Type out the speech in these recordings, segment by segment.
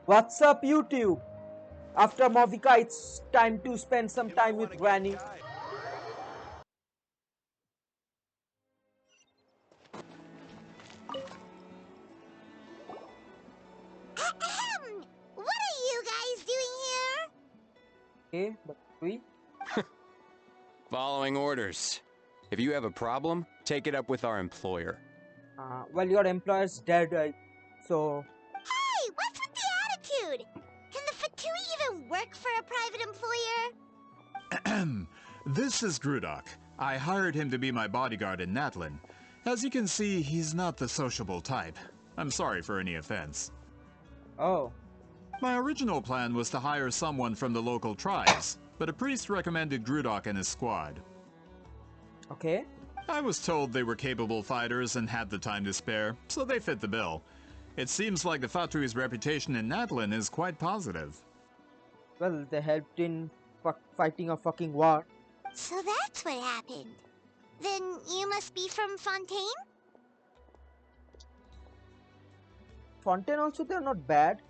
What's up, YouTube? After Movika, it's time to spend some time with Granny. Ahem! What are you guys doing here? Okay, but we. Following orders. If you have a problem, take it up with our employer. Well, your employer's dead, so. Hey, what's with the attitude? Can the Fatui even work for a private employer? This is Grudok. I hired him to be my bodyguard in Natlan. As you can see, he's not the sociable type. I'm sorry for any offense. Oh, My original plan was to hire someone from the local tribes, but a priest recommended Grudok and his squad. okay. I was told they were capable fighters and had the time to spare, so they fit the bill. It seems like the Fatui's reputation in Natlan is quite positive. Well, they helped in fighting a fucking war. So that's what happened. Then you must be from Fontaine? Fontaine also, they're not bad.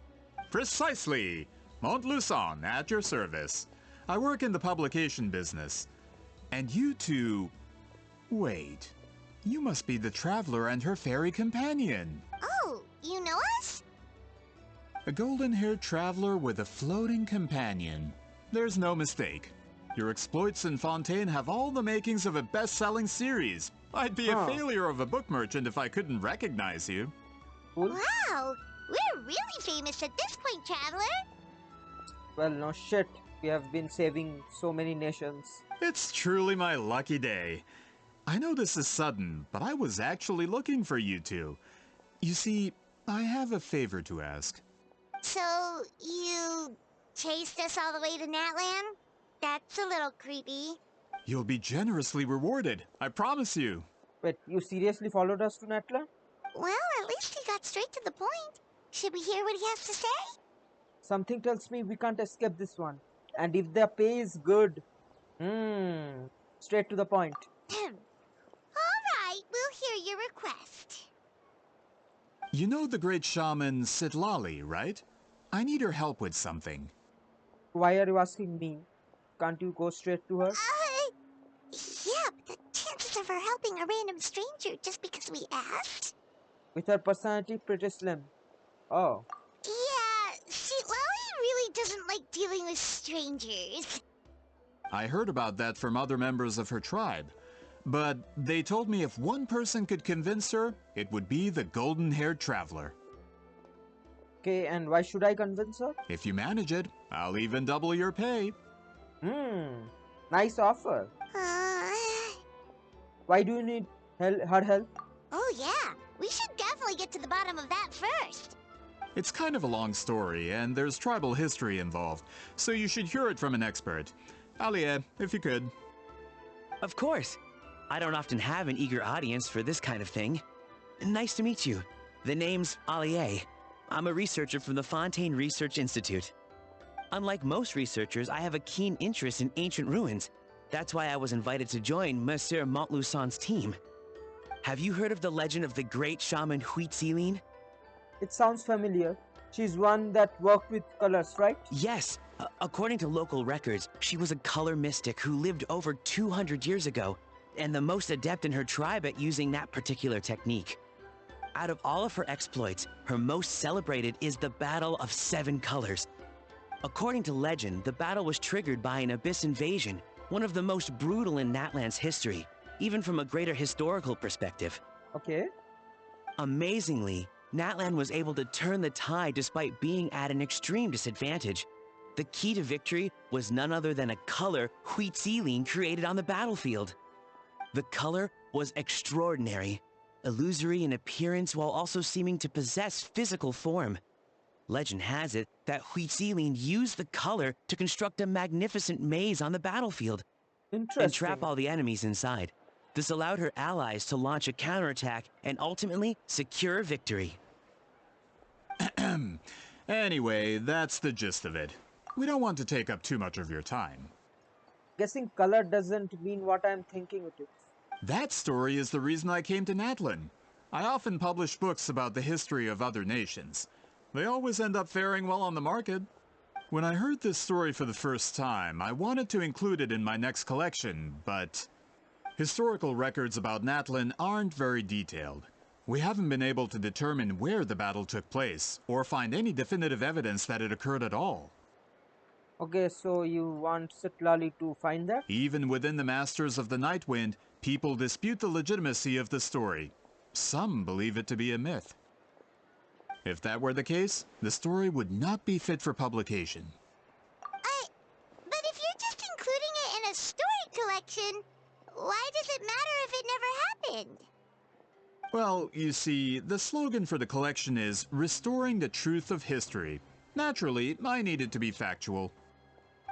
Precisely! Montluçon, at your service. I work in the publication business. And you two... Wait. You must be the traveler and her fairy companion. Oh, you know us? A golden-haired traveler with a floating companion. There's no mistake. Your exploits in Fontaine have all the makings of a best-selling series. I'd be a failure of a book merchant if I couldn't recognize you. Cool. Wow, we're really famous at this point, Traveler. Well, no shit. We have been saving so many nations. It's truly my lucky day. I know this is sudden, but I was actually looking for you two. You see, I have a favor to ask. So, you chased us all the way to Natlan? That's a little creepy. You'll be generously rewarded, I promise you. Wait, you seriously followed us to Natlan? Well, at least he got straight to the point. Should we hear what he has to say? Something tells me we can't escape this one. And if the pay is good, straight to the point. Alright, we'll hear your request. You know the great shaman Citlali, right? I need her help with something. Why are you asking me? Can't you go straight to her? Yeah, but the chances of her helping a random stranger just because we asked? With her personality pretty slim. Oh. Yeah, Citlali really doesn't like dealing with strangers. I heard about that from other members of her tribe. But they told me if one person could convince her, it would be the golden-haired traveler. Okay, and why should I convince her? If you manage it, I'll even double your pay. Nice offer. Why do you need her help? Oh yeah, we should definitely get to the bottom of that first. It's kind of a long story, and there's tribal history involved, so you should hear it from an expert. Alie, if you could. Of course. I don't often have an eager audience for this kind of thing. Nice to meet you. The name's Alie. I'm a researcher from the Fontaine Research Institute. Unlike most researchers, I have a keen interest in ancient ruins. That's why I was invited to join Monsieur Montluçon's team. Have you heard of the legend of the great shaman Citlali? It sounds familiar. She's one that worked with colors, right? Yes. According to local records, she was a color mystic who lived over 200 years ago, and the most adept in her tribe at using that particular technique. Out of all of her exploits, her most celebrated is the Battle of Seven Colors. According to legend, the battle was triggered by an abyss invasion, one of the most brutal in Natlan's history, even from a greater historical perspective. Okay. Amazingly, Natlan was able to turn the tide despite being at an extreme disadvantage. The key to victory was none other than a color Citlali created on the battlefield. The color was extraordinary, illusory in appearance while also seeming to possess physical form. Legend has it that Citlali used the color to construct a magnificent maze on the battlefield Interesting. and trap all the enemies inside. This allowed her allies to launch a counterattack and ultimately secure victory. Anyway, that's the gist of it. We don't want to take up too much of your time. Guessing color doesn't mean what I'm thinking it is. That story is the reason I came to Natlan. I often publish books about the history of other nations. They always end up faring well on the market. When I heard this story for the first time, I wanted to include it in my next collection, but historical records about Natlan aren't very detailed. We haven't been able to determine where the battle took place, or find any definitive evidence that it occurred at all. Okay, so you want Citlali to find that? Even within the Masters of the Nightwind, people dispute the legitimacy of the story. Some believe it to be a myth. If that were the case, the story would not be fit for publication. But if you're just including it in a story collection, why does it matter if it never happened? Well, you see, the slogan for the collection is Restoring the Truth of History. Naturally, I needed to be factual.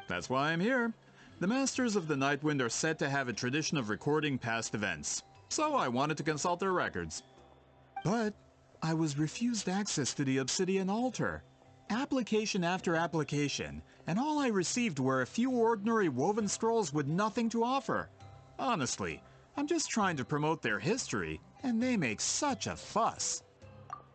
That's why I'm here. The Masters of the Nightwind are said to have a tradition of recording past events, so I wanted to consult their records. But I was refused access to the Obsidian Altar. Application after application, and all I received were a few ordinary woven scrolls with nothing to offer. Honestly, I'm just trying to promote their history, and they make such a fuss.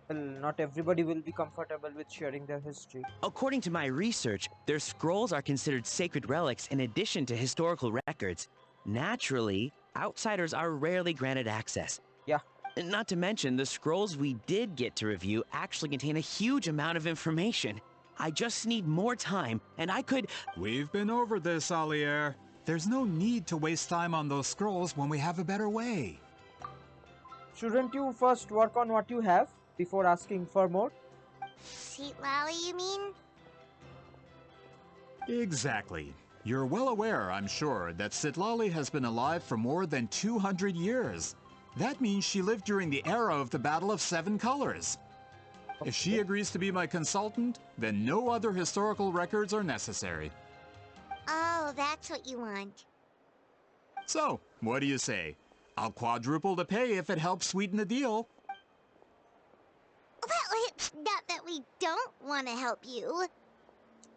Well, not everybody will be comfortable with sharing their history. According to my research, their scrolls are considered sacred relics in addition to historical records. Naturally, outsiders are rarely granted access. Yeah. Not to mention, the scrolls we did get to review actually contain a huge amount of information. I just need more time, and I could... We've been over this, Alier. There's no need to waste time on those scrolls when we have a better way. Shouldn't you first work on what you have before asking for more? Citlali, you mean? Exactly. You're well aware, I'm sure, that Citlali has been alive for more than 200 years. That means she lived during the era of the Battle of Seven Colors. If she agrees to be my consultant, then no other historical records are necessary. Oh, that's what you want. So, what do you say? I'll quadruple the pay if it helps sweeten the deal. Well, it's not that we don't want to help you.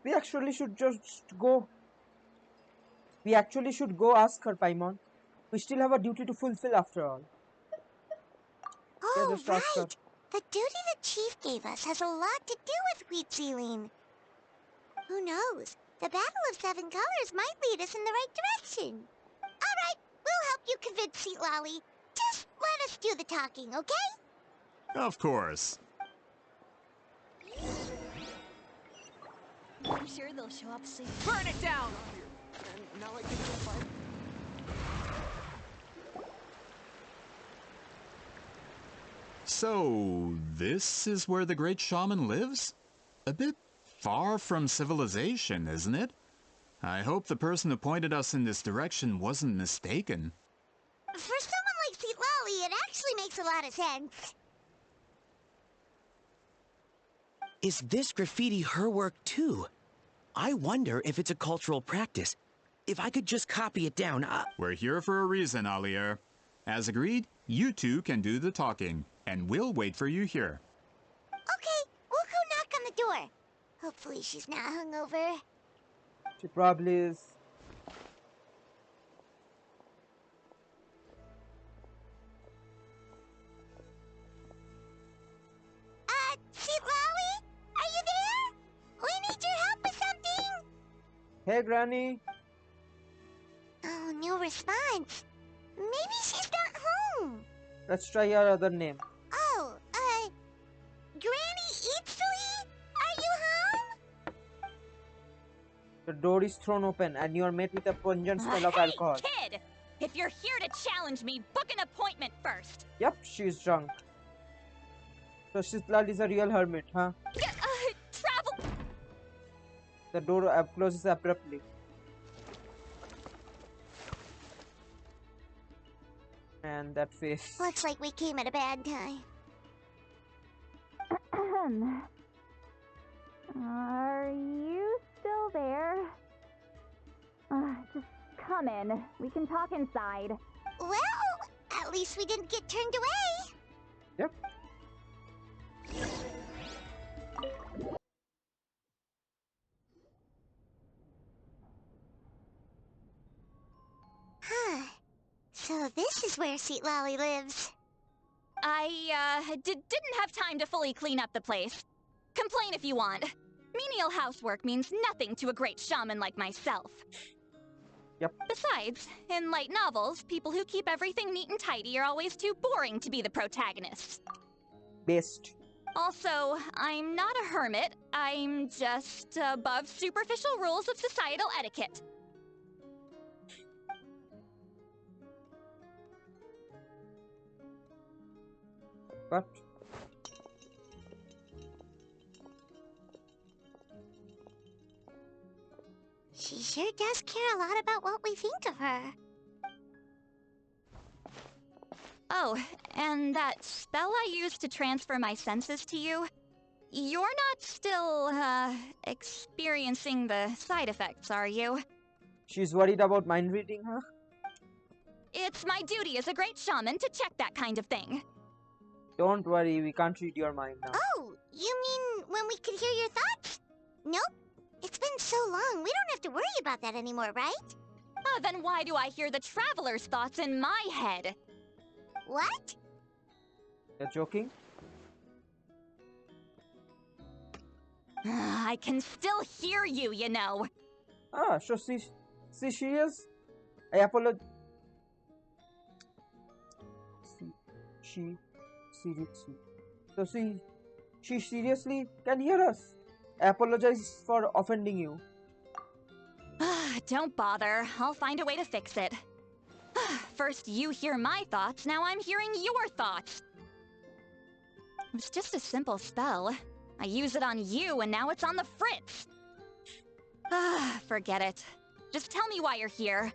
We actually should just go. We actually should go ask her, Paimon. We still have a duty to fulfill after all. Oh, just ask her. right. The duty the chief gave us has a lot to do with wheat sealing. Who knows? The Battle of Seven Colors might lead us in the right direction. All right, we'll help you convince Citlali. Just let us do the talking, okay? Of course. I'm sure they'll show up soon. Burn it down! And now I can go fight. So, this is where the great shaman lives? A bit far from civilization, isn't it? I hope the person who pointed us in this direction wasn't mistaken. For someone like Citlali, it actually makes a lot of sense. Is this graffiti her work too? I wonder if it's a cultural practice. If I could just copy it down, We're here for a reason, Alier. As agreed, you two can do the talking, and we'll wait for you here. Okay, we'll go knock on the door. Hopefully she's not hungover. She probably is. Citlali? Are you there? We need your help with something. Hey, Granny. Oh, no response. Maybe she's not home. Let's try your other name. Oh, Granny Citlali? Are you home? The door is thrown open and you are met with a pungent smell of alcohol. Hey, kid! If you're here to challenge me, book an appointment first. Yep, she's drunk. So Citlali is a real hermit, huh? Travel... The door closes abruptly. And that face. Looks like we came at a bad time. Are you still there? Just come in. We can talk inside. Well, at least we didn't get turned away. Yep. Huh. So this is where Citlali lives. I, didn't have time to fully clean up the place. Complain if you want. Menial housework means nothing to a great shaman like myself. Yep. Besides, in light novels, people who keep everything neat and tidy are always too boring to be the protagonists. Based. Also, I'm not a hermit. I'm just above superficial rules of societal etiquette. But She sure does care a lot about what we think of her. Oh, and that spell I used to transfer my senses to you, you're not still, experiencing the side effects, are you? she's worried about mind reading her. It's my duty as a great shaman to check that kind of thing. Don't worry, we can't read your mind now. Oh, you mean when we could hear your thoughts? Nope. It's been so long, we don't have to worry about that anymore, right? Then why do I hear the traveler's thoughts in my head? What? You're joking? I can still hear you, you know. Ah, so she is. I apologize. She seriously. So she seriously can hear us. I apologize for offending you. Don't bother. I'll find a way to fix it. First you hear my thoughts, now I'm hearing your thoughts. It was just a simple spell. I use it on you, and now it's on the Fritz. Forget it. Just tell me why you're here.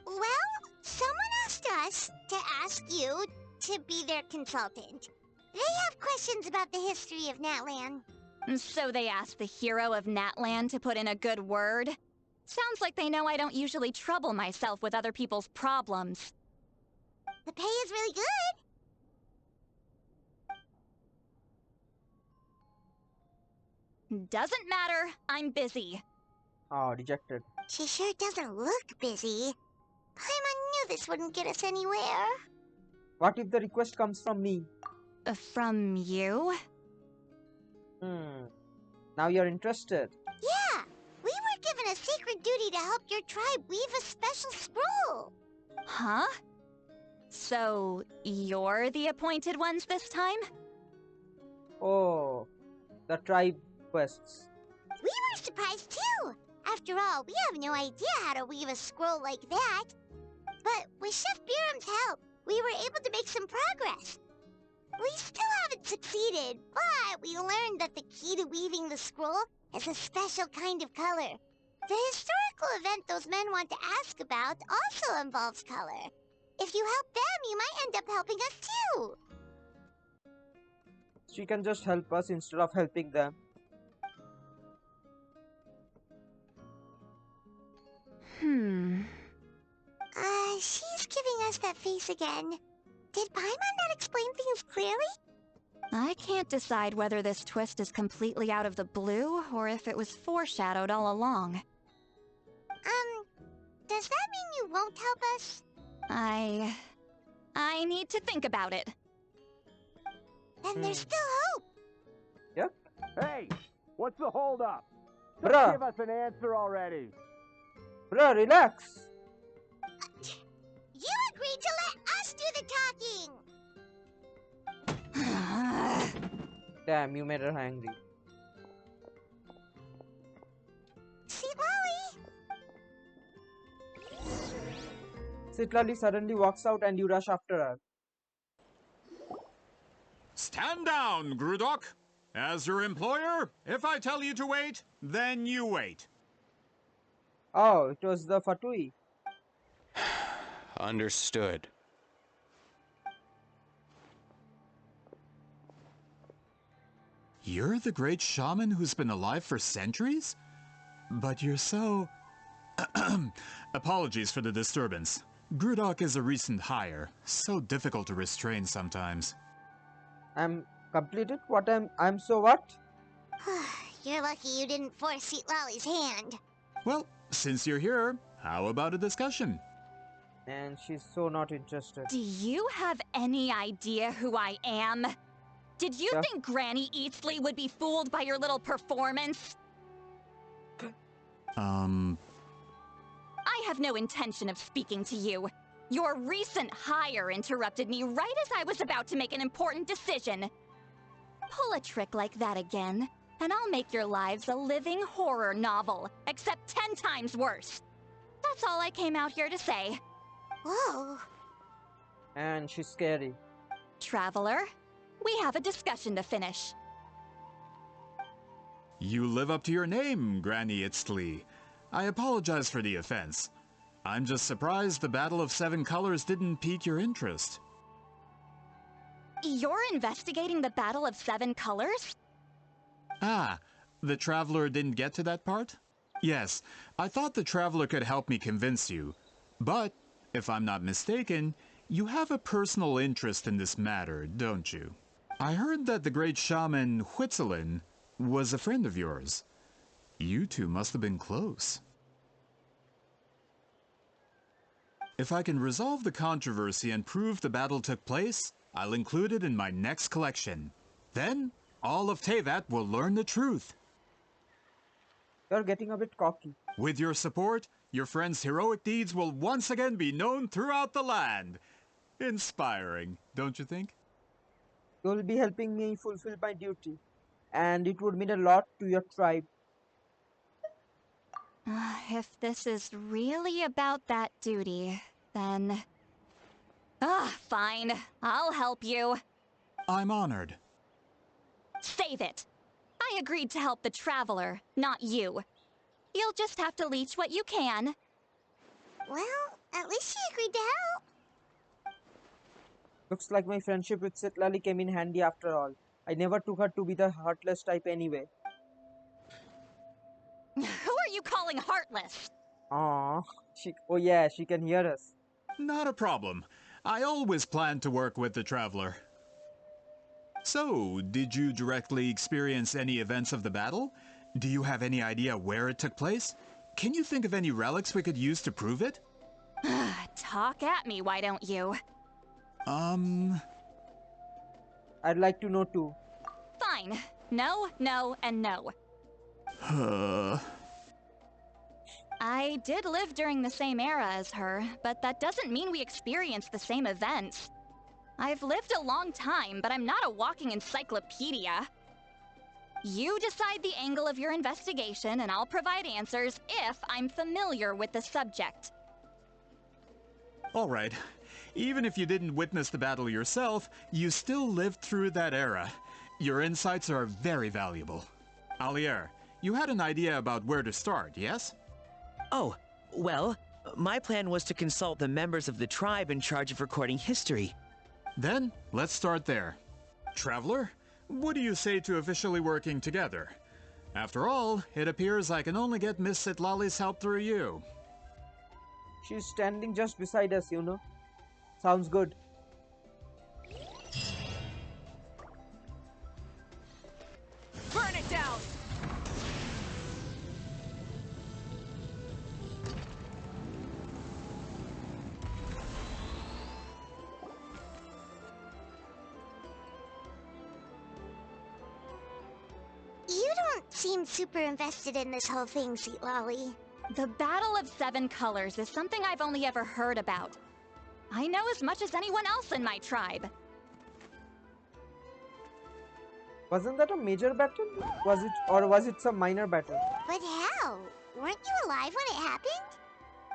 Well, someone asked us to ask you to be their consultant. They have questions about the history of Natlan. So they asked the hero of Natlan to put in a good word? Sounds like they know I don't usually trouble myself with other people's problems. The pay is really good. Doesn't matter, I'm busy. Ah, rejected. She sure doesn't look busy. Paimon knew this wouldn't get us anywhere. What if the request comes from me? From you? Now you're interested. Yeah, we were given a sacred duty to help your tribe weave a special scroll. Huh? So, you're the appointed ones this time? Oh, the tribe quests. We were surprised too. After all, we have no idea how to weave a scroll like that. But with Chef Biram's help, we were able to make some progress. We still haven't succeeded, but we learned that the key to weaving the scroll is a special kind of color. The historical event those men want to ask about also involves color. If you help them, you might end up helping us too. She can just help us instead of helping them. She's giving us that face again. Did Paimon not explain things clearly? I can't decide whether this twist is completely out of the blue or if it was foreshadowed all along. Does that mean you won't help us? I need to think about it. Then there's still hope. Yep. Hey, what's the holdup? Bruh. Give us an answer already. Bruh, relax. You agreed to let us do the talking. Damn, you made her angry. Citlali! Citlali suddenly walks out and you rush after her. Stand down, Grudok. As your employer, if I tell you to wait, then you wait. Oh, it was the Fatui. Understood. You're the great shaman who's been alive for centuries? But you're so... Apologies for the disturbance. Grudok is a recent hire, so difficult to restrain sometimes. I'm completed? What I'm so what? You're lucky you didn't force Citlali's hand. Well, since you're here, how about a discussion? And she's so not interested. Do you have any idea who I am? Did you Yeah. think Granny Eatsley would be fooled by your little performance? I have no intention of speaking to you. Your recent hire interrupted me right as I was about to make an important decision. Pull a trick like that again, and I'll make your lives a living horror novel, except 10 times worse. That's all I came out here to say. Whoa. And she's scary. Traveler, we have a discussion to finish. You live up to your name, Granny Itztli. I apologize for the offense. I'm just surprised the Battle of Seven Colors didn't pique your interest. You're investigating the Battle of Seven Colors? Ah, the Traveler didn't get to that part? Yes, I thought the Traveler could help me convince you. But, if I'm not mistaken, you have a personal interest in this matter, don't you? I heard that the great shaman Huitzilin was a friend of yours. You two must have been close. If I can resolve the controversy and prove the battle took place, I'll include it in my next collection. Then, all of Tevat will learn the truth. You're getting a bit cocky. With your support, your friend's heroic deeds will once again be known throughout the land. Inspiring, don't you think? You'll be helping me fulfill my duty, and it would mean a lot to your tribe. If this is really about that duty, then... fine. I'll help you. I'm honored. Save it. I agreed to help the Traveler, not you. You'll just have to leech what you can. Well, at least she agreed to help. Looks like my friendship with Citlali came in handy after all. I never took her to be the heartless type anyway. Who are you calling heartless? Aww. Oh yeah, she can hear us. Not a problem. I always plan to work with the Traveler. So, did you directly experience any events of the battle? Do you have any idea where it took place? Can you think of any relics we could use to prove it? Talk at me, why don't you? I'd like to know too. Fine. No, no, and no. I did live during the same era as her, but that doesn't mean we experienced the same events. I've lived a long time, but I'm not a walking encyclopedia. You decide the angle of your investigation, and I'll provide answers if I'm familiar with the subject. All right. Even if you didn't witness the battle yourself, you still lived through that era. Your insights are very valuable. Alier, you had an idea about where to start, yes? Oh, well, my plan was to consult the members of the tribe in charge of recording history. Then, let's start there. Traveler, what do you say to officially working together? After all, it appears I can only get Miss Citlali's help through you. She's standing just beside us, you know. Sounds good. Burn it down! You don't seem super invested in this whole thing, Citlali. The Battle of Seven Colors is something I've only ever heard about. I know as much as anyone else in my tribe. Wasn't that a major battle? Was it some minor battle? But how? Weren't you alive when it happened?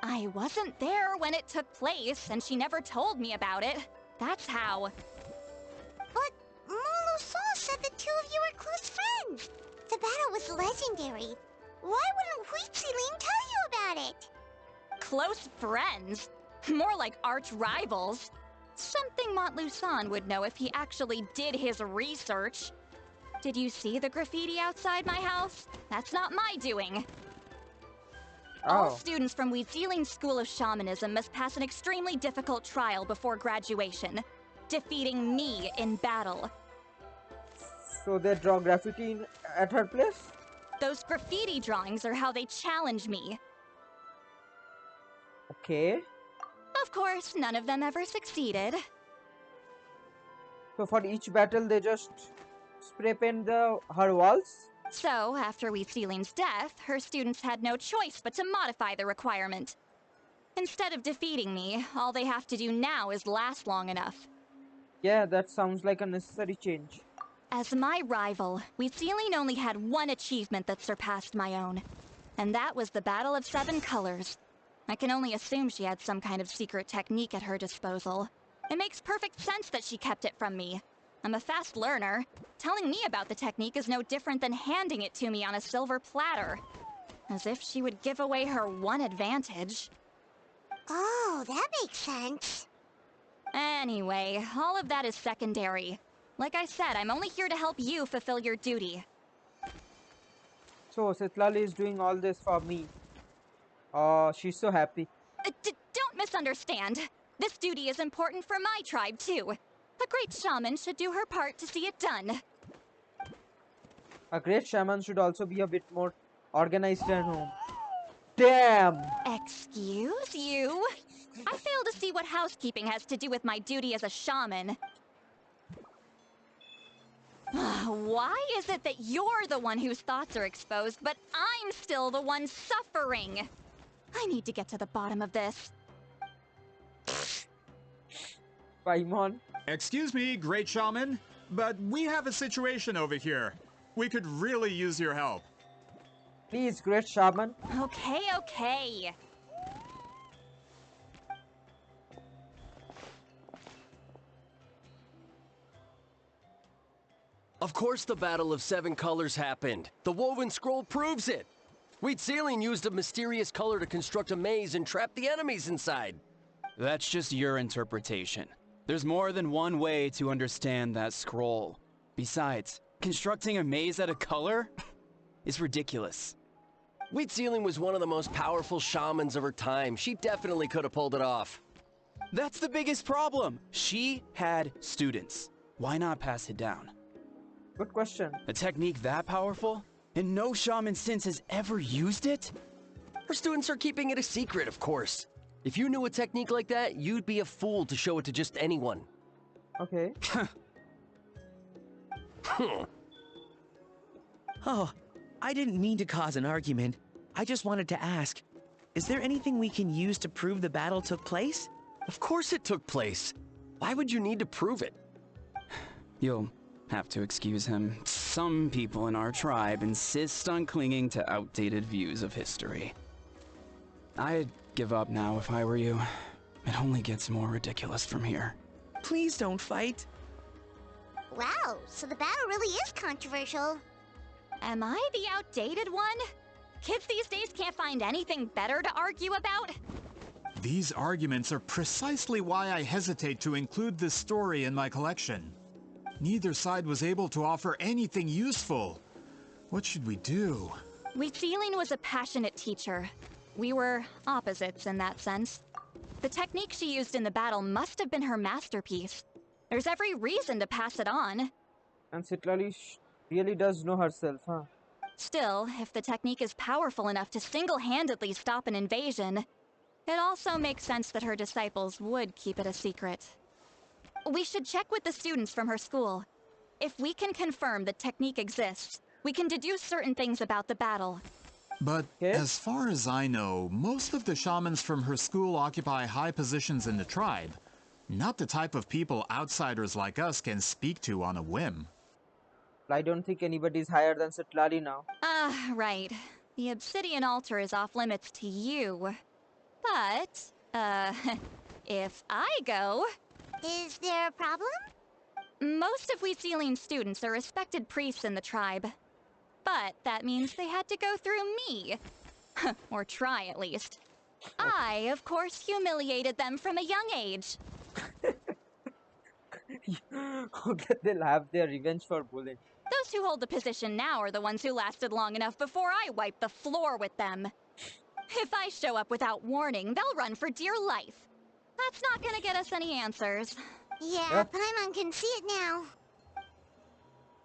I wasn't there when it took place, and she never told me about it. That's how. But Molu said the two of you were close friends. The battle was legendary. Why wouldn't Huitzilin tell you about it? Close friends? More like arch rivals. Something Montluçon would know if he actually did his research. Did you see the graffiti outside my house? That's not my doing. All students from Huitzilin School of Shamanism must pass an extremely difficult trial before graduation, defeating me in battle. So they draw graffiti at her place? Those graffiti drawings are how they challenge me. Okay. Of course, none of them ever succeeded. So for each battle, they just spray paint her walls. So, after Wheatsealing's death, her students had no choice but to modify the requirement. Instead of defeating me, all they have to do now is last long enough. Yeah, that sounds like a necessary change. As my rival, Wheatsealing only had one achievement that surpassed my own. And that was the Battle of 7 Colors. I can only assume she had some kind of secret technique at her disposal. It makes perfect sense that she kept it from me. I'm a fast learner. Telling me about the technique is no different than handing it to me on a silver platter. As if she would give away her one advantage. Oh, that makes sense. Anyway, all of that is secondary. Like I said, I'm only here to help you fulfill your duty. So Citlali is doing all this for me. She's so happy. Don't misunderstand. This duty is important for my tribe, too. A great shaman should do her part to see it done. A great shaman should also be a bit more organized at home. Damn! Excuse you? I fail to see what housekeeping has to do with my duty as a shaman. Why is it that you're the one whose thoughts are exposed, but I'm still the one suffering? I need to get to the bottom of this. Paimon. Excuse me, great shaman, but we have a situation over here. We could really use your help. Please, great shaman. Okay. Of course the Battle of 7 Colors happened. The woven scroll proves it. Wheatsealing used a mysterious color to construct a maze and trap the enemies inside. That's just your interpretation. There's more than one way to understand that scroll. Besides, constructing a maze out of color is ridiculous. Wheatsealing was one of the most powerful shamans of her time. She definitely could have pulled it off. That's the biggest problem. She had students. Why not pass it down? Good question. A technique that powerful? And no shaman since has ever used it? Her students are keeping it a secret, of course. If you knew a technique like that, you'd be a fool to show it to just anyone. Okay. Oh, I didn't mean to cause an argument. I just wanted to ask, is there anything we can use to prove the battle took place? Of course it took place. Why would you need to prove it? You'll have to excuse him. Some people in our tribe insist on clinging to outdated views of history. I'd give up now if I were you. It only gets more ridiculous from here. Please don't fight. Wow, so the battle really is controversial. Am I the outdated one? Kids these days can't find anything better to argue about? These arguments are precisely why I hesitate to include this story in my collection. Neither side was able to offer anything useful. What should we do? Wheatsealing was a passionate teacher. We were opposites in that sense. The technique she used in the battle must have been her masterpiece. There's every reason to pass it on. And Citlali really does know herself, huh? Still, if the technique is powerful enough to single-handedly stop an invasion, it also makes sense that her disciples would keep it a secret. We should check with the students from her school. If we can confirm the technique exists, we can deduce certain things about the battle. But as far as I know, most of the shamans from her school occupy high positions in the tribe. Not the type of people outsiders like us can speak to on a whim. I don't think anybody's higher than Citlali now. Right. The obsidian altar is off limits to you. But, if I go... Is there a problem? Most of Wheatsealing's students are respected priests in the tribe. But that means they had to go through me. Or try, at least. I, of course, humiliated them from a young age. Okay, they'll have their revenge for bullying. Those who hold the position now are the ones who lasted long enough before I wiped the floor with them. If I show up without warning, they'll run for dear life. That's not gonna get us any answers. Yeah, Paimon can see it now.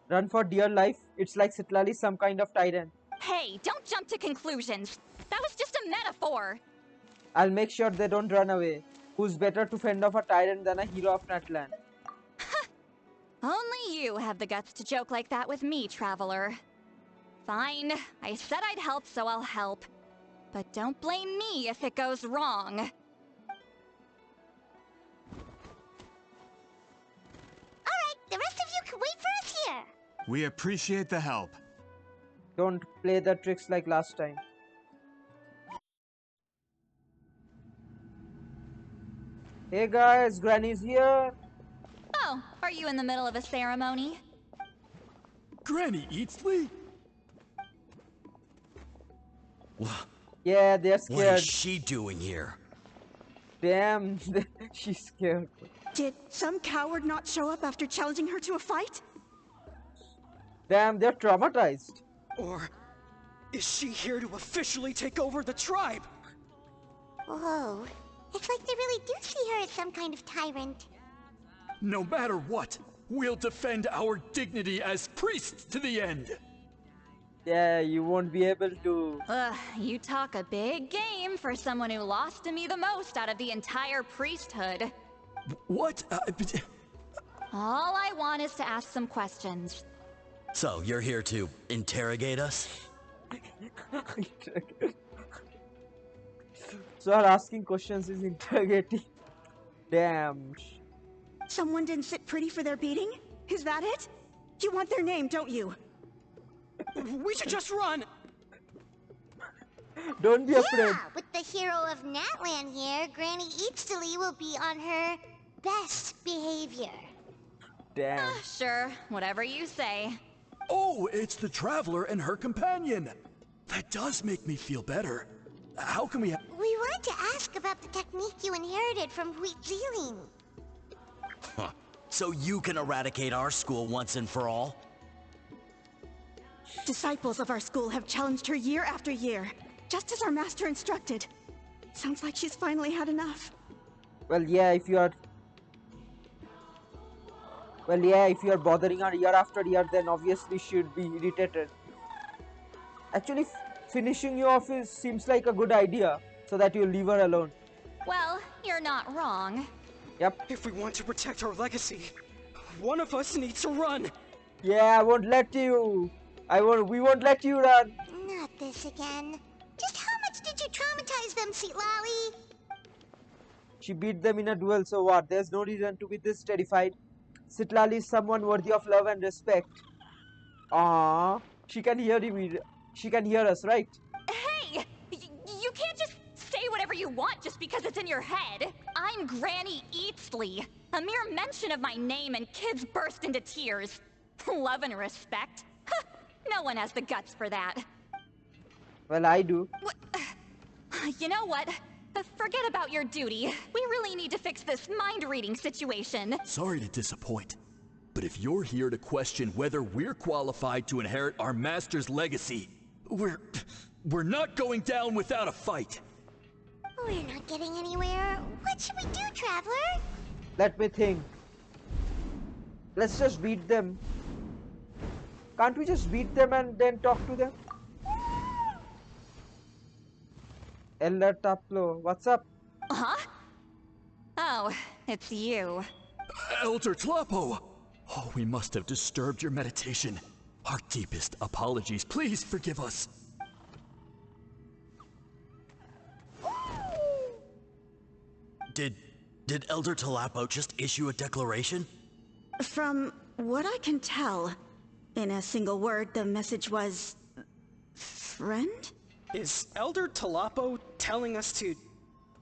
Run for dear life? It's like Citlali some kind of tyrant. Hey, don't jump to conclusions. That was just a metaphor. I'll make sure they don't run away. Who's better to fend off a tyrant than a hero of Natlan? Only you have the guts to joke like that with me, Traveler. Fine, I said I'd help, so I'll help. But don't blame me if it goes wrong. Alright, the rest of you can wait for us here. We appreciate the help. Don't play the tricks like last time. Hey guys, Granny's here. Oh, are you in the middle of a ceremony? Granny Eatsley? Yeah, they're What scared. is she doing here? Damn, she's scared. Did some coward not show up after challenging her to a fight? Damn, they're traumatized. Or is she here to officially take over the tribe? Whoa. It's like they really do see her as some kind of tyrant. No matter what, we'll defend our dignity as priests to the end. Yeah, you won't be able to. You talk a big game for someone who lost to me the most out of the entire priesthood. What? All I want is to ask some questions. So, you're here to interrogate us? So her asking questions is interrogating. Damn. Someone didn't sit pretty for their beating? Is that it? You want their name, don't you? We should just run! Don't be afraid. Yeah, with the hero of Natlan here, Granny Eatsley will be on her best behavior. Damn. Sure, whatever you say. Oh, it's the Traveler and her companion. That does make me feel better. How can we... We wanted to ask about the technique you inherited from Citlali. Huh. So you can eradicate our school once and for all? Disciples of our school have challenged her year after year, just as our master instructed. Sounds like she's finally had enough. Well, yeah, if you are bothering her year after year, then obviously she'd be irritated. Actually, finishing you off seems like a good idea, so that you leave her alone. Well, you're not wrong. Yep. If we want to protect our legacy, one of us needs to run. Yeah, I won't let you. We won't let you run. Not this again. Just how much did you traumatize them, Citlali? She beat them in a duel, so what? There's no reason to be this terrified. Citlali is someone worthy of love and respect. Ah, she can hear him. She can hear us, right? Hey! You can't just say whatever you want just because it's in your head. I'm Granny Eatsley. A mere mention of my name and kids burst into tears. Love and respect? No one has the guts for that. Well, I do. You know what? Forget about your duty. We really need to fix this mind-reading situation. Sorry to disappoint, but if you're here to question whether we're qualified to inherit our master's legacy, we're not going down without a fight. We're not getting anywhere. What should we do, Traveler? Let me think. Let's just beat them. Can't we just beat them and then talk to them? Elder Taplo, what's up? Huh? Oh, it's you. Elder Tlapo! Oh, we must have disturbed your meditation. Our deepest apologies. Please forgive us. Did Elder Tlapo just issue a declaration? From what I can tell, in a single word, the message was... friend? Is Elder Tlapo telling us to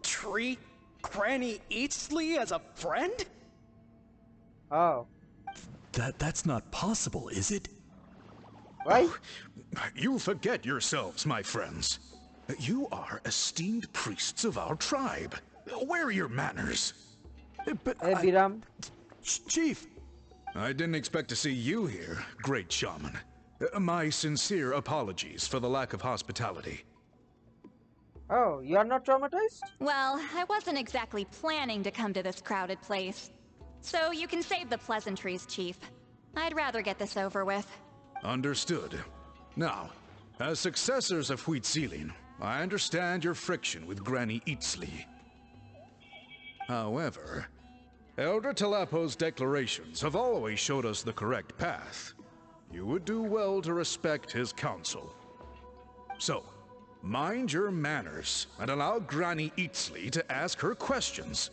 treat Granny Eatsley as a friend? Oh. That's not possible, is it? Why? You forget yourselves, my friends. You are esteemed priests of our tribe. Where are your manners? But Hey, Biram. Chief! I didn't expect to see you here, great shaman. My sincere apologies for the lack of hospitality. Oh, you're not traumatized? Well, I wasn't exactly planning to come to this crowded place. So you can save the pleasantries, Chief. I'd rather get this over with. Understood. Now, as successors of Citlali, I understand your friction with Granny Eatsley. However, Elder Talapo's declarations have always showed us the correct path. You would do well to respect his counsel. So, mind your manners and allow Granny Eatsley to ask her questions.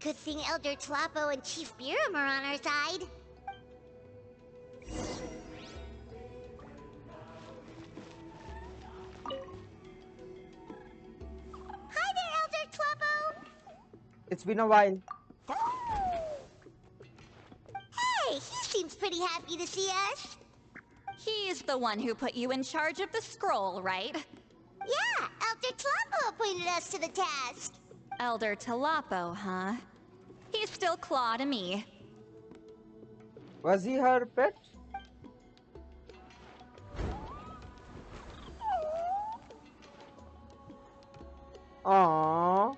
Good thing Elder Tlapo and Chief Biram are on our side. Hi there, Elder Tlapo! It's been a while. Hey, he seems pretty happy to see us. He's the one who put you in charge of the scroll, right? Yeah, Elder Tlapo appointed us to the task. Elder Talapo, huh? He's still Claw to me. Was he her pet? Aww.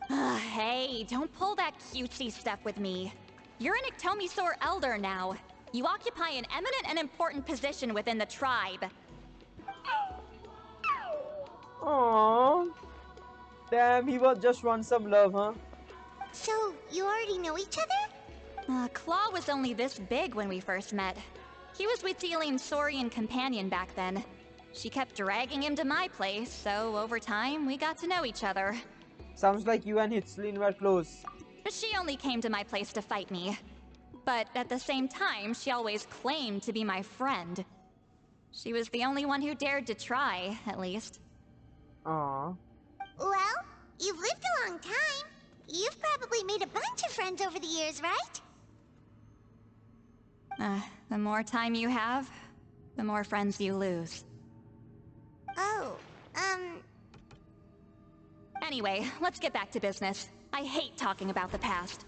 Hey, don't pull that cutesy stuff with me. You're an Iktomisaur Elder now. You occupy an eminent and important position within the tribe. Aww. Damn, he was just want some love, huh? So, you already know each other? Claw was only this big when we first met. He was with Celine's Saurian companion back then. She kept dragging him to my place, so over time, we got to know each other. Sounds like you and Hitzlin were close. But she only came to my place to fight me. But at the same time, she always claimed to be my friend. She was the only one who dared to try, at least. Aww. Well, you've lived a long time. You've probably made a bunch of friends over the years, right? The more time you have, the more friends you lose. Oh, Anyway, let's get back to business. I hate talking about the past.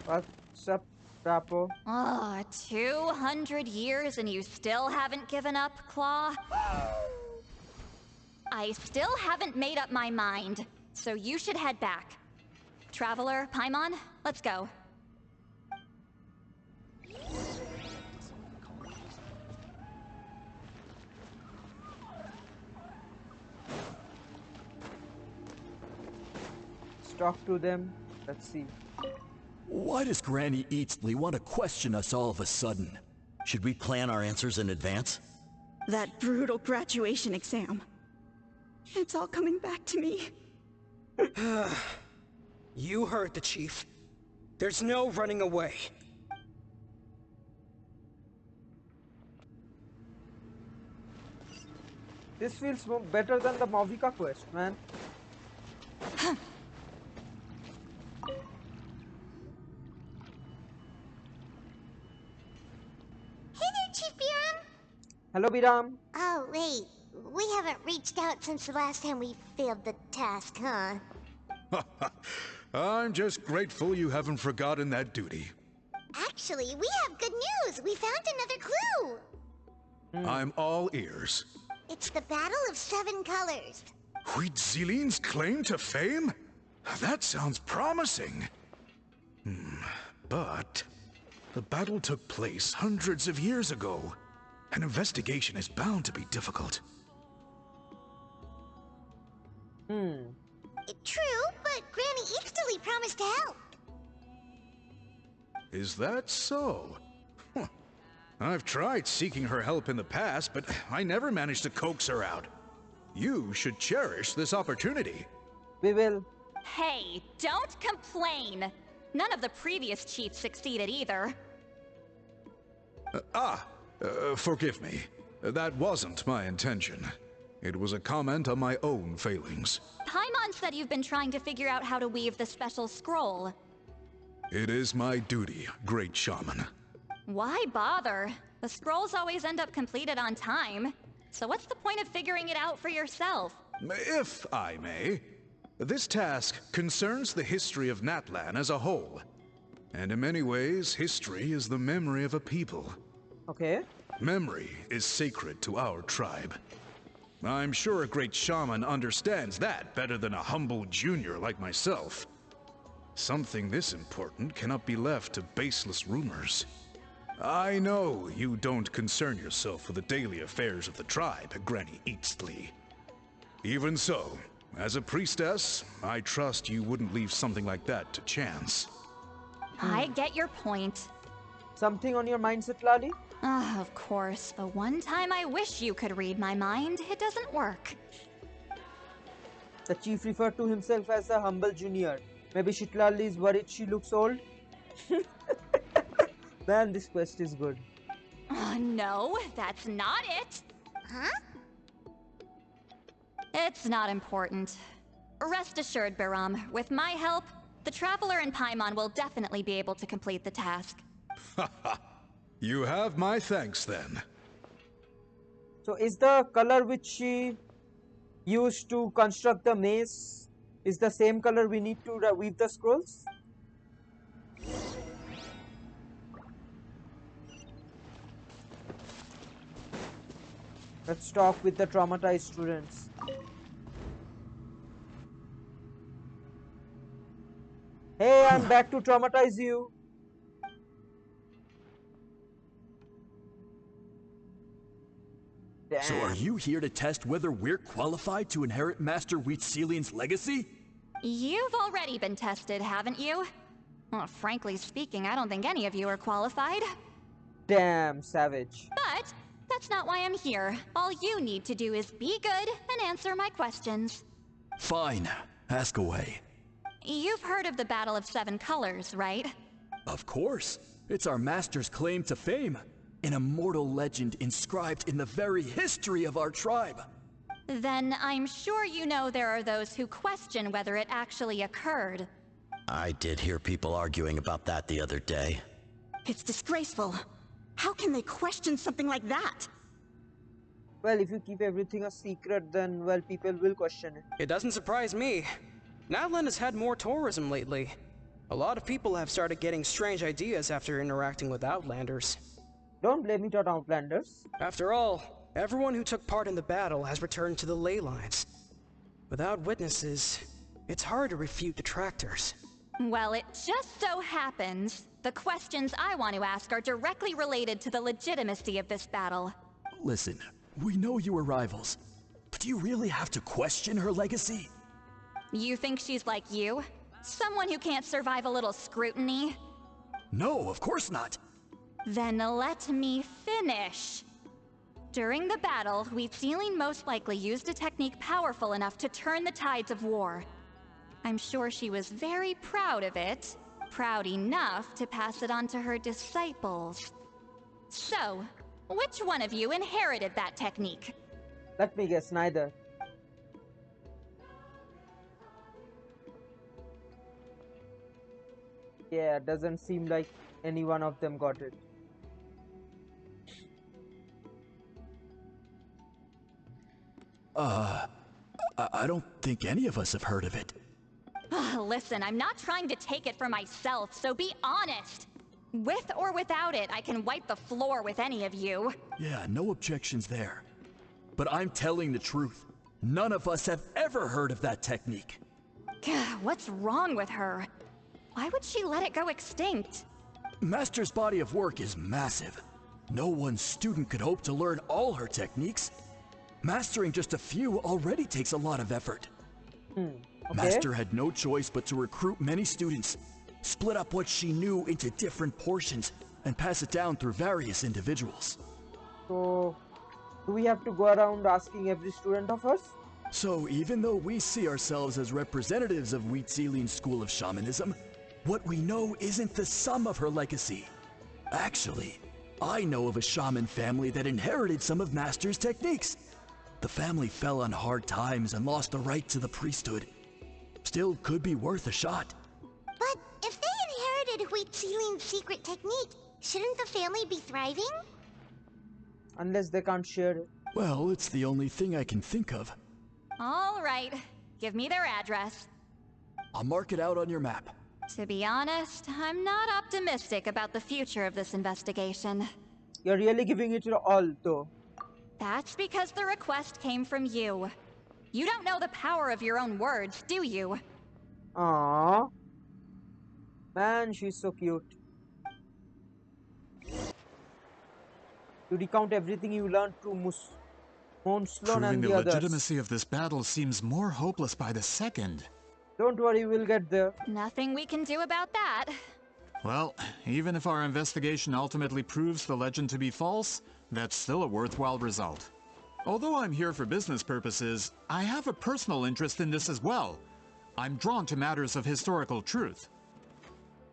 What's up, Rapo? 200 years and you still haven't given up, Claw? I still haven't made up my mind, so you should head back. Traveler, Paimon, let's go. Let's talk to them. Let's see. Why does Granny Eatsley want to question us all of a sudden? Should we plan our answers in advance? That brutal graduation exam. It's all coming back to me. You heard the chief. There's no running away. This feels better than the Mauvika quest, man. Hey there, Chief Biram. Hello, Biram. Oh, wait. We haven't reached out since the last time we failed the task, huh? I'm just grateful you haven't forgotten that duty. Actually, we have good news. We found another clue. I'm all ears. It's the Battle of 7 Colors. Huitziline's claim to fame? That sounds promising. But the battle took place hundreds of years ago. An investigation is bound to be difficult. True, but Granny Eatsley promised to help. Is that so? Huh. I've tried seeking her help in the past, but I never managed to coax her out. You should cherish this opportunity. We will. Hey, don't complain! None of the previous chiefs succeeded either. Forgive me. That wasn't my intention. It was a comment on my own failings. Paimon said you've been trying to figure out how to weave the special scroll. It is my duty, great shaman. Why bother? The scrolls always end up completed on time. So what's the point of figuring it out for yourself? If I may, this task concerns the history of Natlan as a whole. And in many ways, history is the memory of a people. Okay. Memory is sacred to our tribe. I'm sure a great shaman understands that better than a humble junior like myself. Something this important cannot be left to baseless rumors. I know you don't concern yourself with the daily affairs of the tribe, Granny Eatsley. Even so, as a priestess, I trust you wouldn't leave something like that to chance. I get your point. Something on your mind, Citlali? Of course, the one time I wish you could read my mind, it doesn't work. The chief referred to himself as a humble junior. Maybe Citlali is worried she looks old? Man, this quest is good. No, that's not it. Huh? It's not important. Rest assured, Biram, with my help, the Traveler and Paimon will definitely be able to complete the task. You have my thanks then. So is the color which she used to construct the maze is the same color we need to weave the scrolls? Let's talk with the traumatized students. Hey, I'm back to traumatize you. Damn. So are you here to test whether we're qualified to inherit Master Wheatselian's legacy? You've already been tested, haven't you? Well, frankly speaking, I don't think any of you are qualified. Damn, savage. But that's not why I'm here. All you need to do is be good and answer my questions. Fine. Ask away. You've heard of the Battle of Seven Colors, right? Of course. It's our master's claim to fame. An immortal legend inscribed in the very history of our tribe. Then I'm sure you know there are those who question whether it actually occurred. I did hear people arguing about that the other day. It's disgraceful. How can they question something like that? Well, if you keep everything a secret, then, well, people will question it. It doesn't surprise me. Natlan has had more tourism lately. A lot of people have started getting strange ideas after interacting with Outlanders. Don't blame it on Outlanders. After all, everyone who took part in the battle has returned to the ley lines. Without witnesses, it's hard to refute detractors. Well, it just so happens the questions I want to ask are directly related to the legitimacy of this battle. Listen, we know you were rivals, but do you really have to question her legacy? You think she's like you? Someone who can't survive a little scrutiny? No, of course not. Then let me finish. During the battle, Wheatselian most likely used a technique powerful enough to turn the tides of war. I'm sure she was very proud of it, proud enough to pass it on to her disciples. So, which one of you inherited that technique? Let me guess, neither. Yeah, doesn't seem like any one of them got it. I don't think any of us have heard of it. Listen, I'm not trying to take it for myself, so be honest. With or without it, I can wipe the floor with any of you. Yeah, no objections there. But I'm telling the truth. None of us have ever heard of that technique. What's wrong with her? Why would she let it go extinct? Master's body of work is massive. No one student could hope to learn all her techniques. Mastering just a few already takes a lot of effort. Okay. Master had no choice but to recruit many students, split up what she knew into different portions, and pass it down through various individuals. So, do we have to go around asking every student of us? So even though we see ourselves as representatives of Wheatselian's school of shamanism, what we know isn't the sum of her legacy. Actually, I know of a shaman family that inherited some of Master's techniques. The family fell on hard times and lost the right to the priesthood. Still could be worth a shot. But if they inherited Wheatselian's secret technique, shouldn't the family be thriving? Unless they can't share it. Well, it's the only thing I can think of. All right, give me their address. I'll mark it out on your map. To be honest, I'm not optimistic about the future of this investigation. You're really giving it your all, though. That's because the request came from you. You don't know the power of your own words, do you? Aww. Man, she's so cute. You recount everything you learned through Monslon Proving and the the others. legitimacy of this battle seems more hopeless by the second. Don't worry, we'll get there. Nothing we can do about that. Well, even if our investigation ultimately proves the legend to be false, that's still a worthwhile result. Although I'm here for business purposes, I have a personal interest in this as well. I'm drawn to matters of historical truth.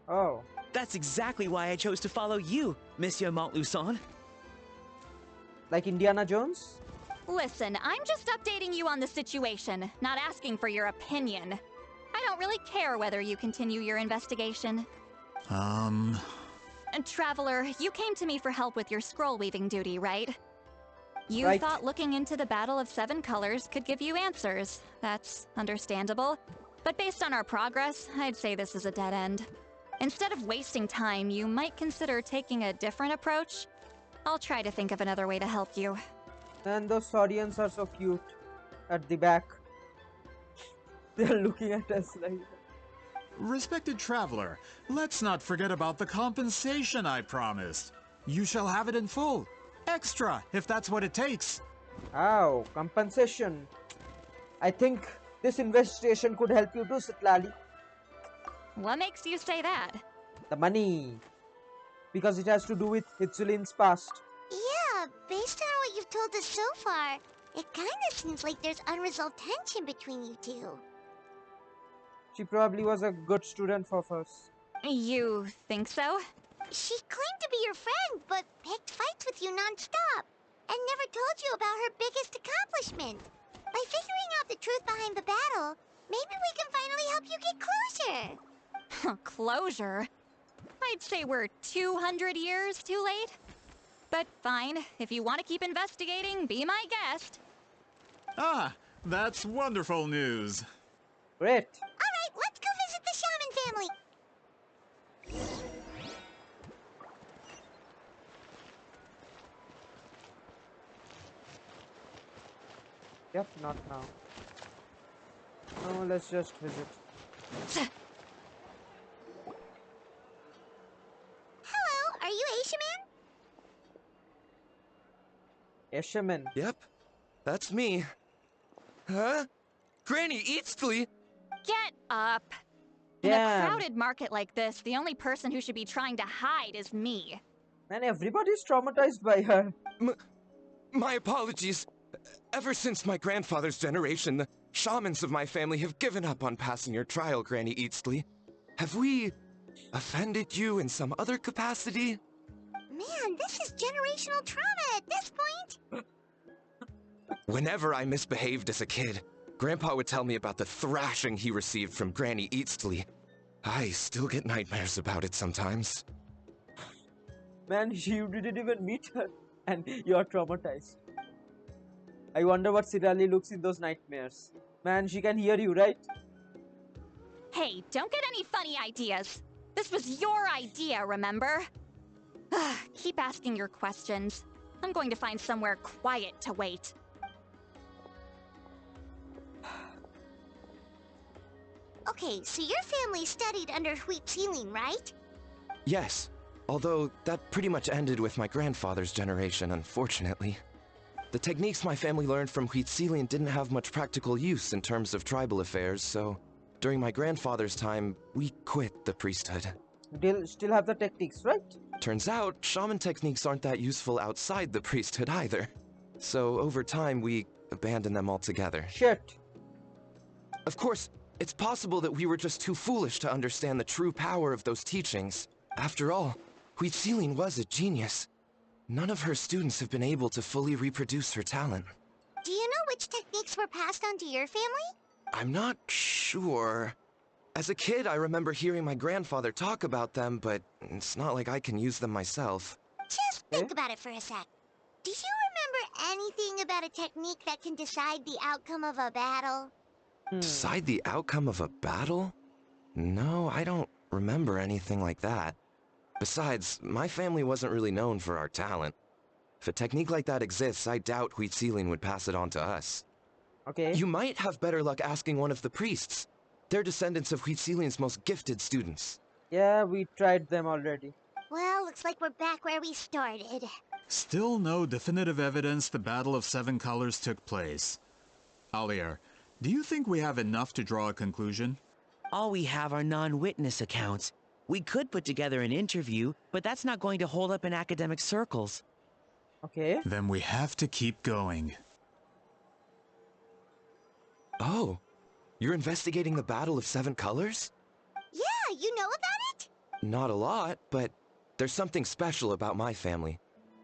Oh. That's exactly why I chose to follow you, Monsieur Montluçon. Like Indiana Jones? Listen, I'm just updating you on the situation, not asking for your opinion. I don't really care whether you continue your investigation. And Traveler, you came to me for help with your scroll weaving duty, right? You thought looking into the Battle of Seven Colors could give you answers. That's understandable. But based on our progress, I'd say this is a dead end. Instead of wasting time, you might consider taking a different approach. I'll try to think of another way to help you. And those Saurians are so cute. At the back. They're looking at us like... Respected traveler, let's not forget about the compensation I promised. You shall have it in full. Extra, if that's what it takes. Oh, compensation. I think this investigation could help you too, Citlali. What makes you say that? The money. Because it has to do with Hitsulin's past. Yeah, based on what you've told us so far, it kinda seems like there's unresolved tension between you two. She probably was a good student for us. You think so? She claimed to be your friend, but picked fights with you non-stop, and never told you about her biggest accomplishment. By figuring out the truth behind the battle, maybe we can finally help you get closure. Closure? I'd say we're 200 years too late. But fine, if you want to keep investigating, be my guest. Ah, that's wonderful news. Great. Alright, let's go visit the Shaman family. Yep, not now. No, let's just visit. Hello, are you a shaman? A shaman. Yep, that's me. Huh? Granny Eatsley? Get up! In a crowded market like this, the only person who should be trying to hide is me. Man, everybody's traumatized by her. My apologies. Ever since my grandfather's generation, the shamans of my family have given up on passing your trial, Granny Eatsley. Have we offended you in some other capacity? Man, this is generational trauma at this point. Whenever I misbehaved as a kid, Grandpa would tell me about the thrashing he received from Granny Eatsley. I still get nightmares about it sometimes. Man, you didn't even meet her, and you're traumatized. I wonder what Citlali looks in those nightmares. Man, she can hear you, right? Hey, don't get any funny ideas. This was your idea, remember? Keep asking your questions. I'm going to find somewhere quiet to wait. Okay, so your family studied under Citlali, right? Yes, although that pretty much ended with my grandfather's generation, unfortunately. The techniques my family learned from Citlali didn't have much practical use in terms of tribal affairs, so during my grandfather's time, we quit the priesthood. They'll still have the techniques, right? Turns out, shaman techniques aren't that useful outside the priesthood either. So over time, we abandoned them altogether. Shit. Of course, it's possible that we were just too foolish to understand the true power of those teachings. After all, Citlali was a genius. None of her students have been able to fully reproduce her talent. Do you know which techniques were passed on to your family? I'm not sure. As a kid, I remember hearing my grandfather talk about them, but it's not like I can use them myself. Just think about it for a sec. Do you remember anything about a technique that can decide the outcome of a battle? Decide the outcome of a battle? No, I don't remember anything like that. Besides, my family wasn't really known for our talent. If a technique like that exists, I doubt Citlali would pass it on to us. Okay. You might have better luck asking one of the priests. They're descendants of Citlali's most gifted students. Yeah, we tried them already. Well, looks like we're back where we started. Still no definitive evidence the Battle of Seven Colors took place. Alier, do you think we have enough to draw a conclusion? All we have are non-witness accounts. We could put together an interview, but that's not going to hold up in academic circles. Okay. Then we have to keep going. Oh, you're investigating the Battle of Seven Colors? Yeah, you know about it? Not a lot, but there's something special about my family.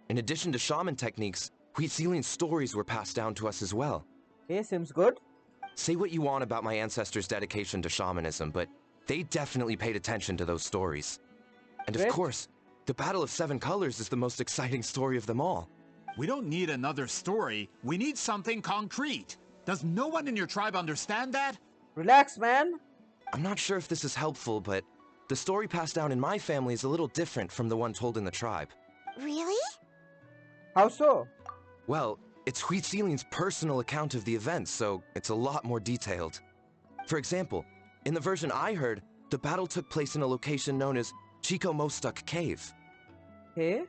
In addition to shaman techniques, Huitzilin's stories were passed down to us as well. Okay, seems good. Say what you want about my ancestors' dedication to shamanism, but they definitely paid attention to those stories. And of course, the Battle of Seven Colors is the most exciting story of them all. We don't need another story. We need something concrete. Does no one in your tribe understand that? Relax, man. I'm not sure if this is helpful, but the story passed down in my family is a little different from the one told in the tribe. Really? How so? Well, it's Huitzilin's personal account of the events, so it's a lot more detailed. For example, in the version I heard, the battle took place in a location known as Chico Mostuk Cave. Okay.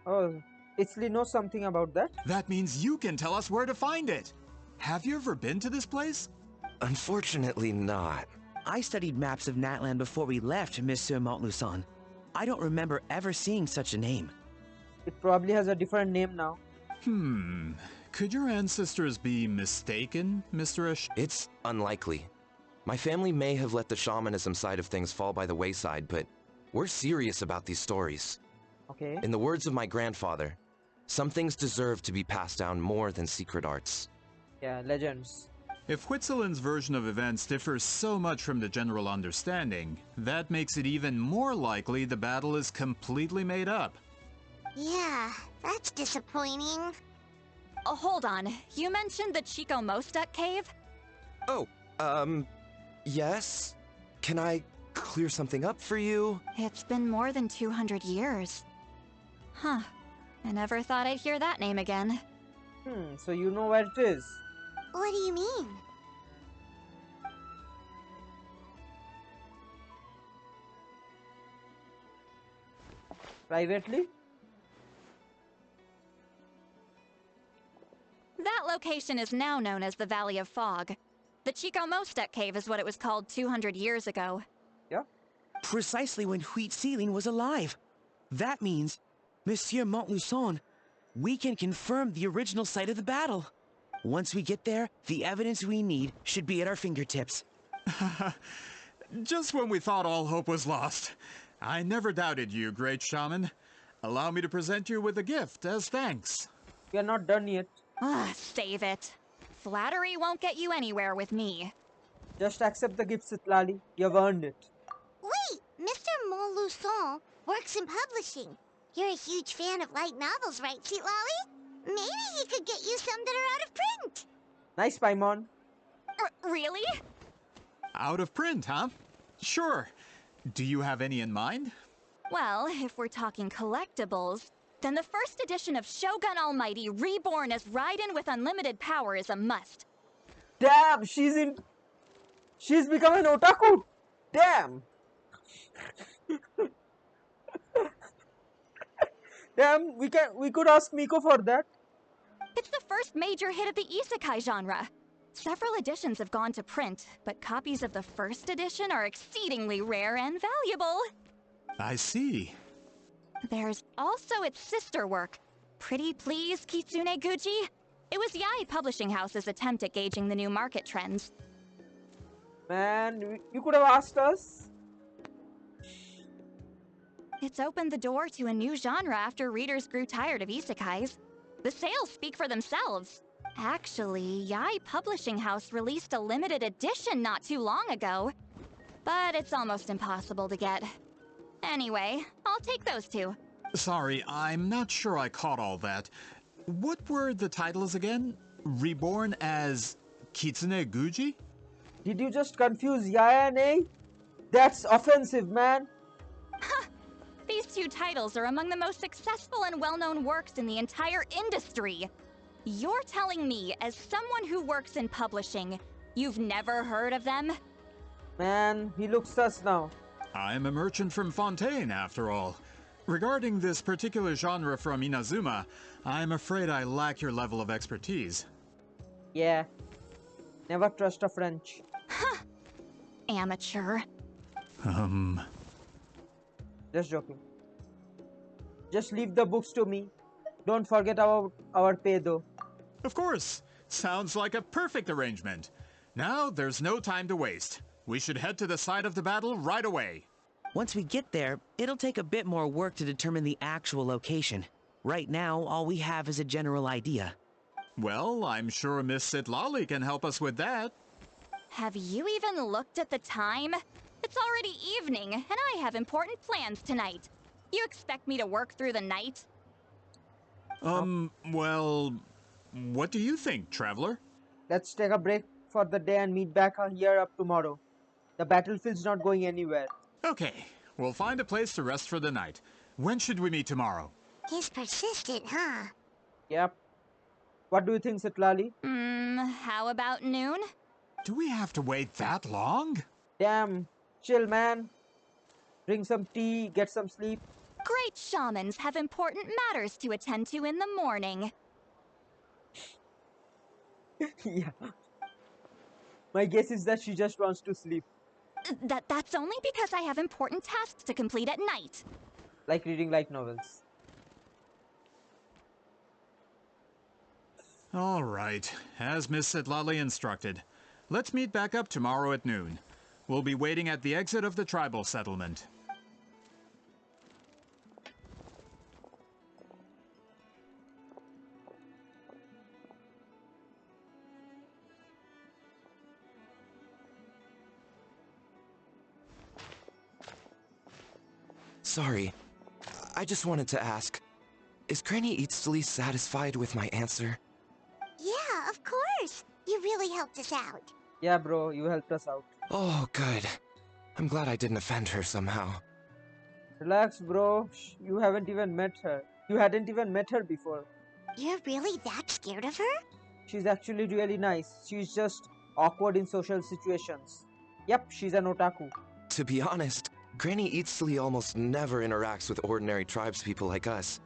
Oh, Citlali knows something about that. That means you can tell us where to find it. Have you ever been to this place? Unfortunately not. I studied maps of Natlan before we left, Monsieur Montluçon. I don't remember ever seeing such a name. It probably has a different name now. Could your ancestors be mistaken, Mr. Ish? It's unlikely. My family may have let the shamanism side of things fall by the wayside, but we're serious about these stories. Okay. In the words of my grandfather, some things deserve to be passed down more than secret arts. Yeah, legends. If Huitzilin's version of events differs so much from the general understanding, that makes it even more likely the battle is completely made up. Yeah, that's disappointing. Oh, hold on. You mentioned the Chico Mostuk cave? Oh, yes? Can I clear something up for you? It's been more than 200 years. Huh. I never thought I'd hear that name again. So you know where it is? What do you mean? Privately? That location is now known as the Valley of Fog. The Chico Mostuk cave is what it was called 200 years ago. Yeah. Precisely when Huitzilin was alive. That means, Monsieur Montluçon, we can confirm the original site of the battle. Once we get there, the evidence we need should be at our fingertips. Just when we thought all hope was lost. I never doubted you, great shaman. Allow me to present you with a gift as thanks. We are not done yet. Save it. Flattery won't get you anywhere with me. Just accept the gift, Citlali. You have earned it. Wait, Mr. Montluçon works in publishing. You're a huge fan of light novels, right, Citlali? Maybe he could get you some that are out of print. Nice, Paimon. Really? Out of print, huh? Sure. Do you have any in mind? Well, if we're talking collectibles, then the first edition of Shogun Almighty reborn as Raiden with unlimited power is a must. Damn, she's become an otaku. Damn. Damn, we could ask Miko for that. It's the first major hit of the isekai genre. Several editions have gone to print, but copies of the first edition are exceedingly rare and valuable. I see. There's also its sister work, Pretty Please Kitsune Guji. It was Yae Publishing House's attempt at gauging the new market trends. Man, you could have asked us. It's opened the door to a new genre after readers grew tired of isekais. The sales speak for themselves. Actually, Yae Publishing House released a limited edition not too long ago. But it's almost impossible to get. Anyway, I'll take those two. Sorry, I'm not sure I caught all that. What were the titles again? Reborn as Kitsune Guji? Did you just confuse Yaya and A? That's offensive, man. These two titles are among the most successful and well-known works in the entire industry. You're telling me, as someone who works in publishing, you've never heard of them? Man, he looks sus now. I'm a merchant from Fontaine, after all. Regarding this particular genre from Inazuma, I'm afraid I lack your level of expertise. Yeah. Never trust a French. Amateur. Just joking. Just leave the books to me. Don't forget our pay though. Of course. Sounds like a perfect arrangement. Now there's no time to waste. We should head to the site of the battle right away. Once we get there, it'll take a bit more work to determine the actual location. Right now, all we have is a general idea. Well, I'm sure Miss Citlali can help us with that. Have you even looked at the time? It's already evening, and I have important plans tonight. You expect me to work through the night? Well, what do you think, Traveler? Let's take a break for the day and meet back here up tomorrow. The battlefield's not going anywhere. Okay, we'll find a place to rest for the night. When should we meet tomorrow? He's persistent, huh? Yep. What do you think, Citlali? How about noon? Do we have to wait that long? Damn, chill, man. Drink some tea, get some sleep. Great shamans have important matters to attend to in the morning. Yeah. My guess is that she just wants to sleep. That's only because I have important tasks to complete at night. Like reading light novels. All right, as Miss Citlali instructed. Let's meet back up tomorrow at noon. We'll be waiting at the exit of the tribal settlement. Sorry. I just wanted to ask, is Granny Eatsley satisfied with my answer? Yeah, of course. You really helped us out. Yeah, bro, you helped us out. Oh, good. I'm glad I didn't offend her somehow. Relax, bro. You haven't even met her. You hadn't even met her before. You're really that scared of her? She's actually really nice. She's just awkward in social situations. Yep, she's an otaku. To be honest, Granny Eatsley almost never interacts with ordinary tribespeople like us.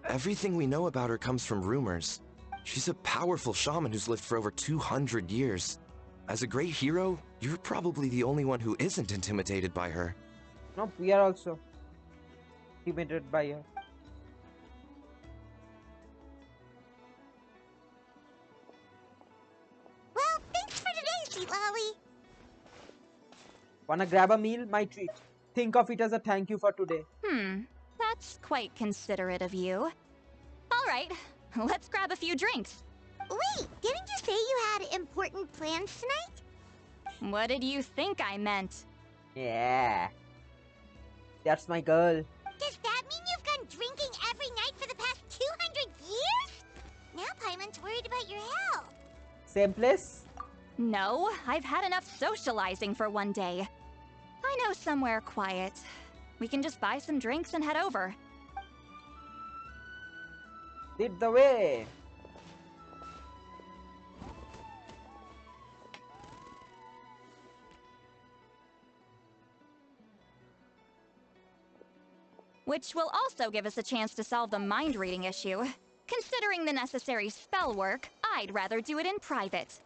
Everything we know about her comes from rumors. She's a powerful shaman who's lived for over 200 years. As a great hero, you're probably the only one who isn't intimidated by her. Nope, we are also intimidated by her. Well, thanks for today, Citlali. Wanna grab a meal? My treat. Think of it as a thank you for today. That's quite considerate of you. All right, let's grab a few drinks. Wait, didn't you say you had important plans tonight? What did you think I meant? Yeah. That's my girl. Does that mean you've gone drinking every night for the past 200 years? Now Paimon's worried about your health. Same place? No, I've had enough socializing for one day. I know somewhere quiet. We can just buy some drinks and head over. Lead the way. Which will also give us a chance to solve the mind-reading issue. Considering the necessary spell work, I'd rather do it in private.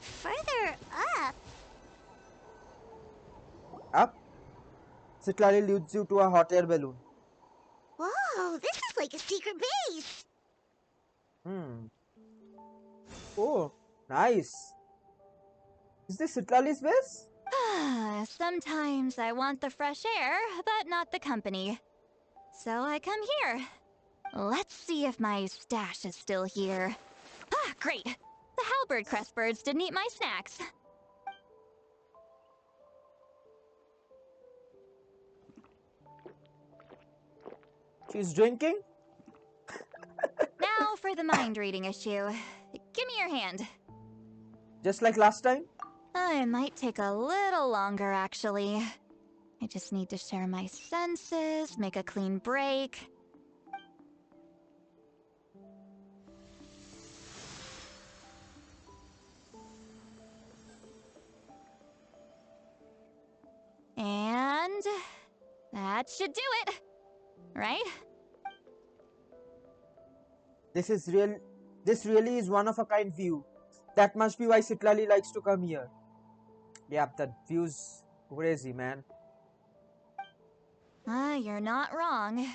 Further up? Up? Citlali leads you to a hot air balloon. Whoa, this is like a secret base. Oh, nice. Is this Citlali's base? Sometimes I want the fresh air, but not the company. So I come here. Let's see if my stash is still here. Ah, great! The halberd crest birds didn't eat my snacks. She's drinking? Now for the mind-reading issue. Give me your hand. Just like last time? It might take a little longer, actually. I just need to share my senses, make a clean break. And That should do it. Right? This really is one of a kind view. That must be why Citlali likes to come here. Yep, that view's crazy, man. You're not wrong.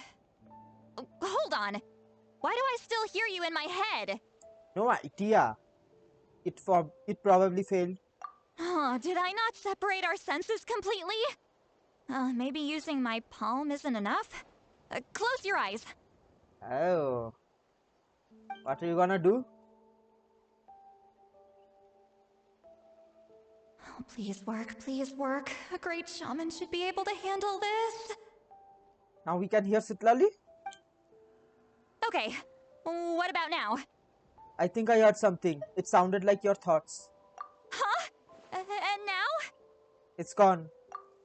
Oh, hold on. Why do I still hear you in my head? No idea. It probably failed. Oh, did I not separate our senses completely? Maybe using my palm isn't enough? Close your eyes. Oh. What are you gonna do? Oh, please work, please work. A great shaman should be able to handle this. Now we can hear Citlali? Okay, what about now? I think I heard something. It sounded like your thoughts. Huh? And now? It's gone.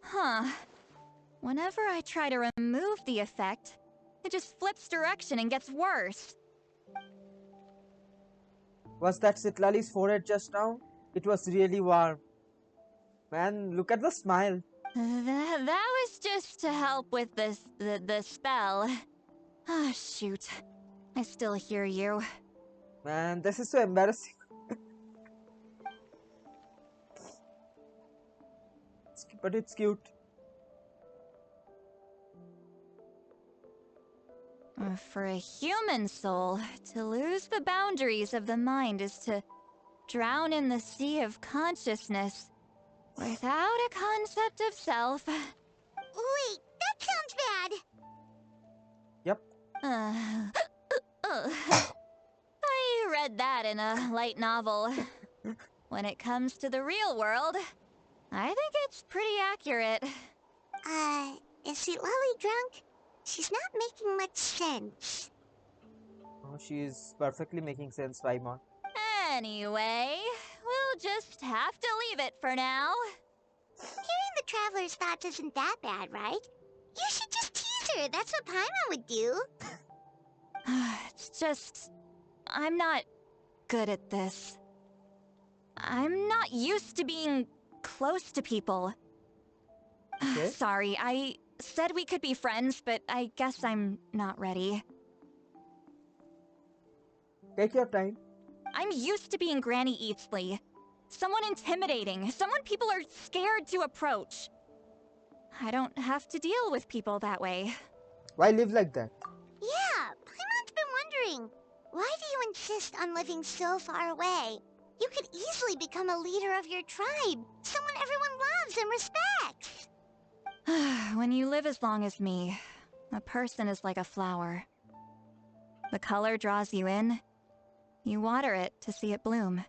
Huh. Whenever I try to remove the effect, it just flips direction and gets worse. Was that Citlali's forehead just now? It was really warm. Man, look at the smile. That was just to help with the spell. Ah, shoot. I still hear you. Man, this is so embarrassing. But it's cute. For a human soul, to lose the boundaries of the mind is to drown in the sea of consciousness without a concept of self. Wait, that sounds bad. Yep. I read that in a light novel. When it comes to the real world, I think it's pretty accurate. Is Citlali drunk? She's not making much sense. Oh, she is perfectly making sense, Paimon. Anyway, we'll just have to leave it for now. Hearing the Traveler's thoughts isn't that bad, right? You should just tease her. That's what Paimon would do. It's just... I'm not good at this. I'm not used to being close to people. Okay. Sorry, I said we could be friends, but I guess I'm not ready. Take your time. I'm used to being Granny Eatsley. Someone intimidating, someone people are scared to approach. I don't have to deal with people that way. Why live like that? Yeah, Paimon's been wondering. Why do you insist on living so far away? You could easily become a leader of your tribe, someone everyone loves and respects. When you live as long as me, a person is like a flower. The color draws you in. You water it to see it bloom.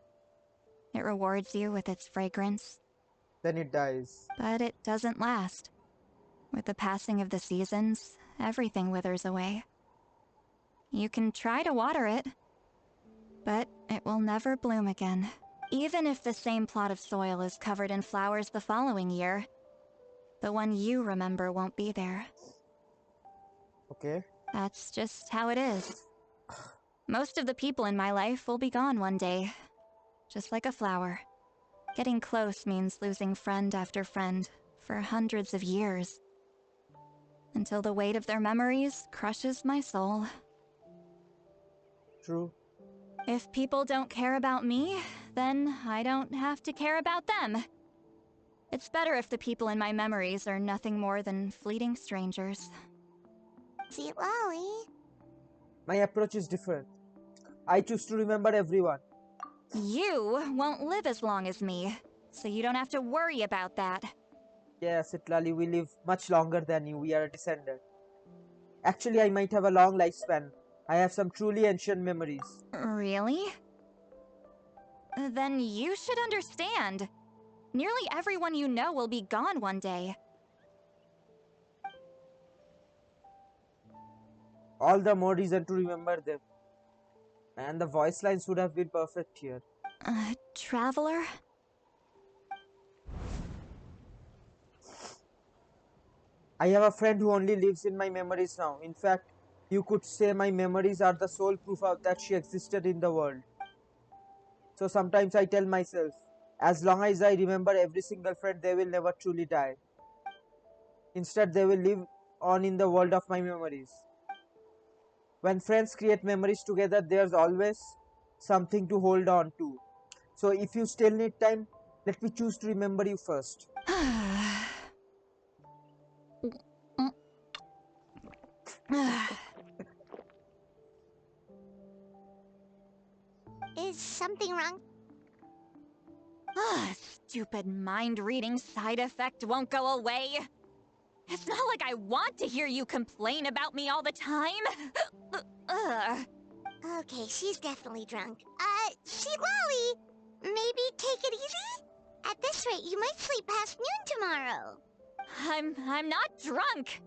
It rewards you with its fragrance. Then it dies. But it doesn't last. With the passing of the seasons, everything withers away. You can try to water it, but it will never bloom again. Even if the same plot of soil is covered in flowers the following year, the one you remember won't be there. Okay. That's just how it is. Most of the people in my life will be gone one day, just like a flower. Getting close means losing friend after friend for hundreds of years, until the weight of their memories crushes my soul. True. If people don't care about me, then I don't have to care about them. It's better if the people in my memories are nothing more than fleeting strangers. Citlali. My approach is different. I choose to remember everyone. You won't live as long as me, so you don't have to worry about that. Yes, Citlali, we live much longer than you. We are a descendant. Actually, I might have a long lifespan. I have some truly ancient memories. Really? Then you should understand. Nearly everyone you know will be gone one day. All the more reason to remember them. And the voice lines would have been perfect here. Traveler? I have a friend who only lives in my memories now. In fact, you could say my memories are the sole proof of that she existed in the world. So sometimes I tell myself, as long as I remember every single friend, they will never truly die. Instead, they will live on in the world of my memories. When friends create memories together, there's always something to hold on to. So if you still need time, let me choose to remember you first. Is something wrong? Stupid mind-reading side effect won't go away. It's not like I want to hear you complain about me all the time. Okay, she's definitely drunk. Citlali, maybe take it easy? At this rate, you might sleep past noon tomorrow. I'm not drunk.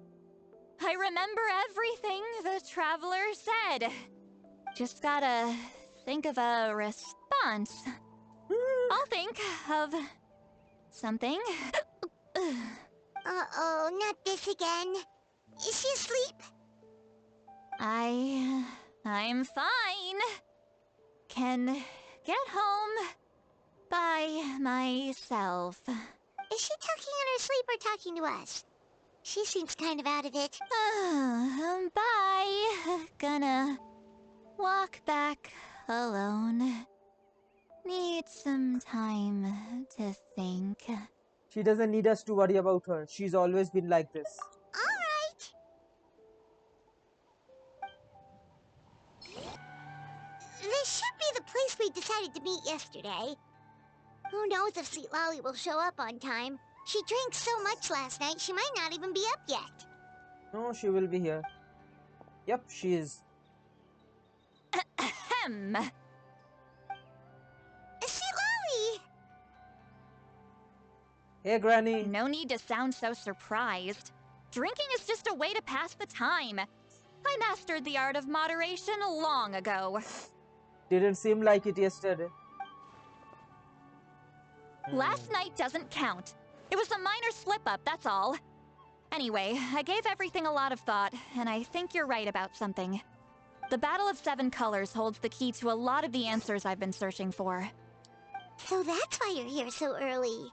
I remember everything the traveler said. Just gotta think of a response. I'll think of something. Uh-oh, not this again. Is she asleep? I'm fine. Can get home by myself. Is she talking in her sleep or talking to us? She seems kind of out of it. Bye. Gonna walk back alone. Need some time to think. She doesn't need us to worry about her. She's always been like this. Alright. This should be the place we decided to meet yesterday. Who knows if Citlali will show up on time. She drank so much last night, she might not even be up yet. No, she will be here. Yep, she is. Ahem. Citlali! Hey, Granny. No need to sound so surprised. Drinking is just a way to pass the time. I mastered the art of moderation long ago. Didn't seem like it yesterday. Last night doesn't count. It was a minor slip-up, that's all. Anyway, I gave everything a lot of thought, and I think you're right about something. The Battle of Seven Colors holds the key to a lot of the answers I've been searching for. So that's why you're here so early.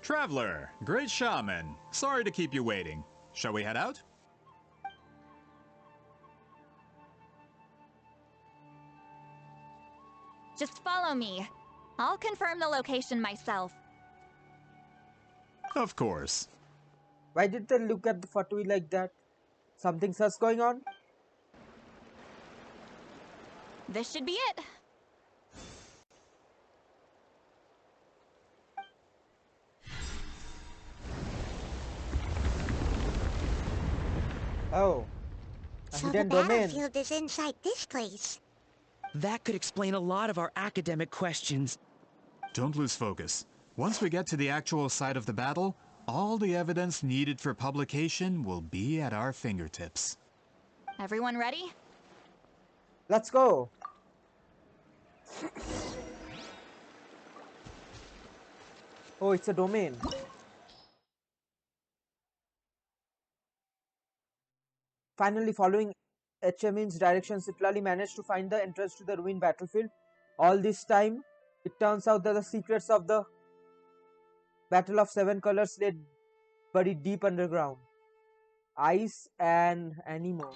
Traveler, great shaman. Sorry to keep you waiting. Shall we head out? Just follow me. I'll confirm the location myself. Of course. Why did they look at the Fatui like that? Something sus going on? This should be it. Oh. A So the hidden domain. battlefield is inside this place. That could explain a lot of our academic questions. Don't lose focus. Once we get to the actual site of the battle, all the evidence needed for publication will be at our fingertips. Everyone ready? Let's go. Oh, it's a domain. Finally, following HMIN's direction, Citlali managed to find the entrance to the ruined battlefield. All this time, it turns out that the secrets of the Battle of Seven Colors lay buried deep underground. Ice and Anemo.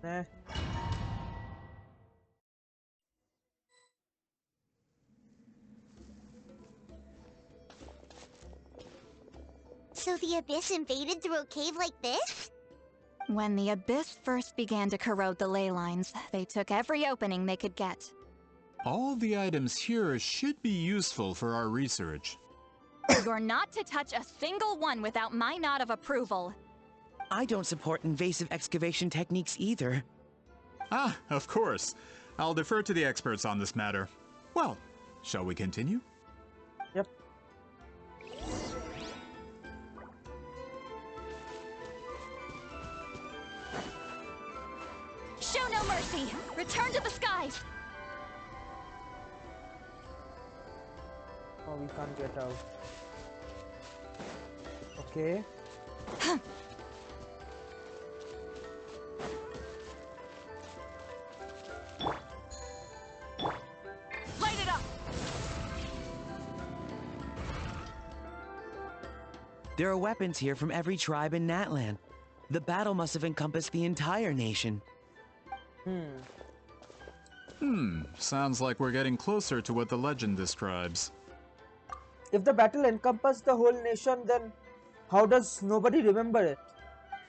Eh. So the Abyss invaded through a cave like this? When the Abyss first began to corrode the ley lines, they took every opening they could get. All the items here should be useful for our research. You're not to touch a single one without my nod of approval. I don't support invasive excavation techniques either. Ah, of course. I'll defer to the experts on this matter. Well, shall we continue? Yep. Show no mercy! Return to the skies! Oh, we can't get out. Okay. There are weapons here from every tribe in Natlan. The battle must have encompassed the entire nation. Sounds like we're getting closer to what the legend describes. If the battle encompassed the whole nation, then how does nobody remember it?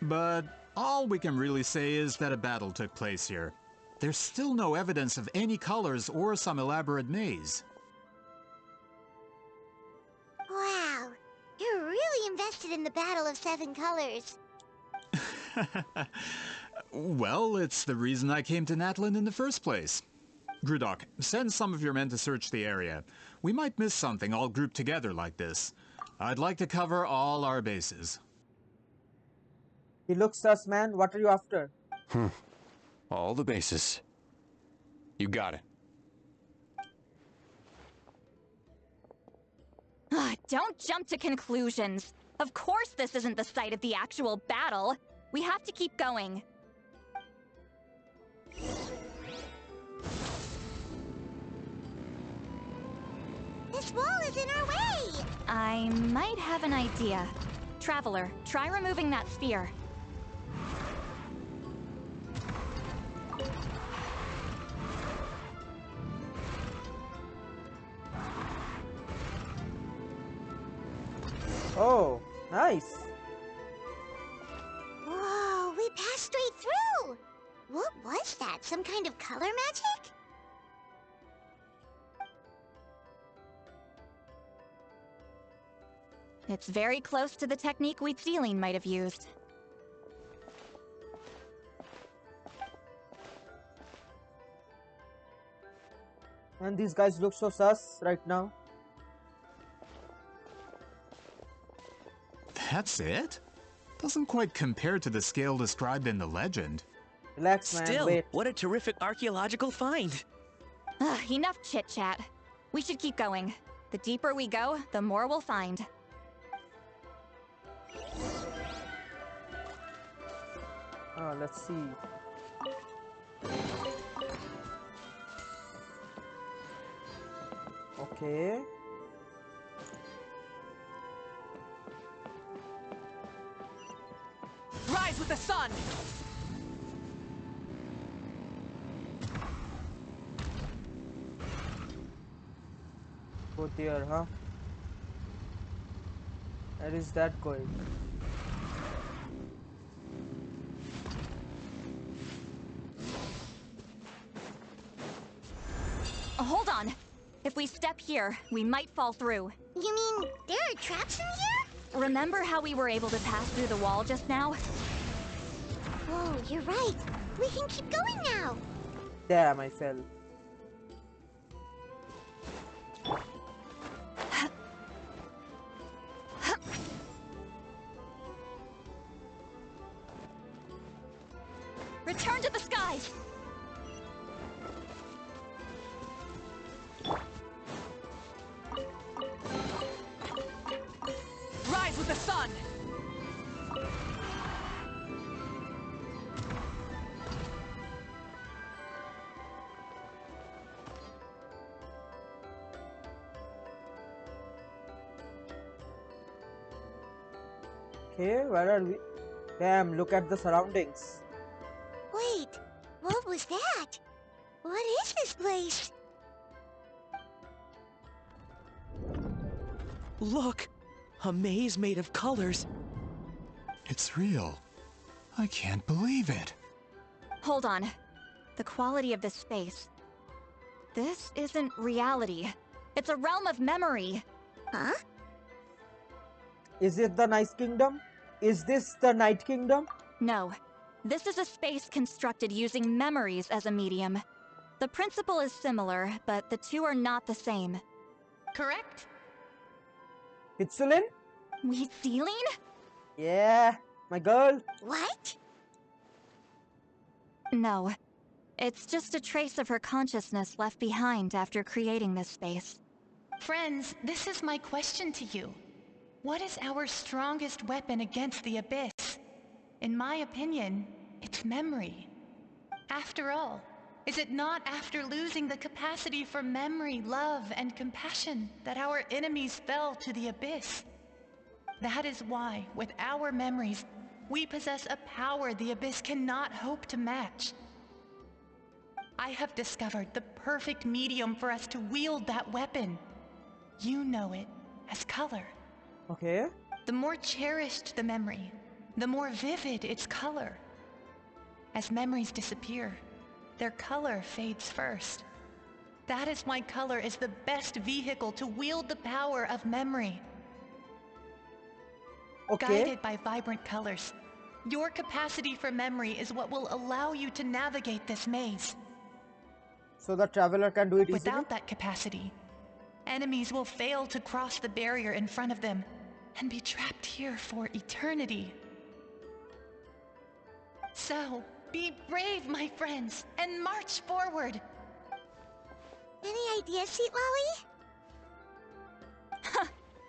But all we can really say is that a battle took place here. There's still no evidence of any colors or some elaborate maze. Wow, you're really invested in the Battle of Seven Colors. Well, it's the reason I came to Natlan in the first place. Grudok, send some of your men to search the area. We might miss something all grouped together like this. I'd like to cover all our bases. He looks sus, man. What are you after? All the bases. You got it. Don't jump to conclusions. Of course this isn't the site of the actual battle. We have to keep going. This wall is in our way! I might have an idea. Traveler, try removing that sphere. Oh, nice. Whoa, we passed straight through! What was that? Some kind of color magic? It's very close to the technique Citlali might have used. And these guys look so sus right now. That's it? Doesn't quite compare to the scale described in the legend. Relax, man. Still, Wait. what a terrific archaeological find. Enough chit-chat. We should keep going. The deeper we go, the more we'll find. Let's see. Okay. Rise with the sun! Go there, huh? Where is that going? Hold on. If we step here, we might fall through. You mean there are traps in here? Remember how we were able to pass through the wall just now? Whoa, you're right. We can keep going now. Damn, I fell. Return to the skies! Rise with the sun! Okay, where are we? Damn, look at the surroundings. Wait, what was that? What is this place? Look! A maze made of colors. It's real. I can't believe it. Hold on. The quality of this space. This isn't reality. It's a realm of memory. Huh? Is it the Night Kingdom? Is this the Night Kingdom? No. This is a space constructed using memories as a medium. The principle is similar, but the two are not the same. Correct? Citlali? Citlali? Yeah, my girl. What? No. It's just a trace of her consciousness left behind after creating this space. Friends, this is my question to you. What is our strongest weapon against the Abyss? In my opinion, it's memory. After all, is it not after losing the capacity for memory, love, and compassion that our enemies fell to the Abyss? That is why, with our memories, we possess a power the Abyss cannot hope to match. I have discovered the perfect medium for us to wield that weapon. You know it as color. Okay. The more cherished the memory, the more vivid its color. As memories disappear, their color fades first. That is why color is the best vehicle to wield the power of memory. Okay. Guided by vibrant colors, your capacity for memory is what will allow you to navigate this maze. So the traveler can do it easily? Without that capacity, enemies will fail to cross the barrier in front of them and be trapped here for eternity. So, be brave, my friends, and march forward. Any ideas, Citlali?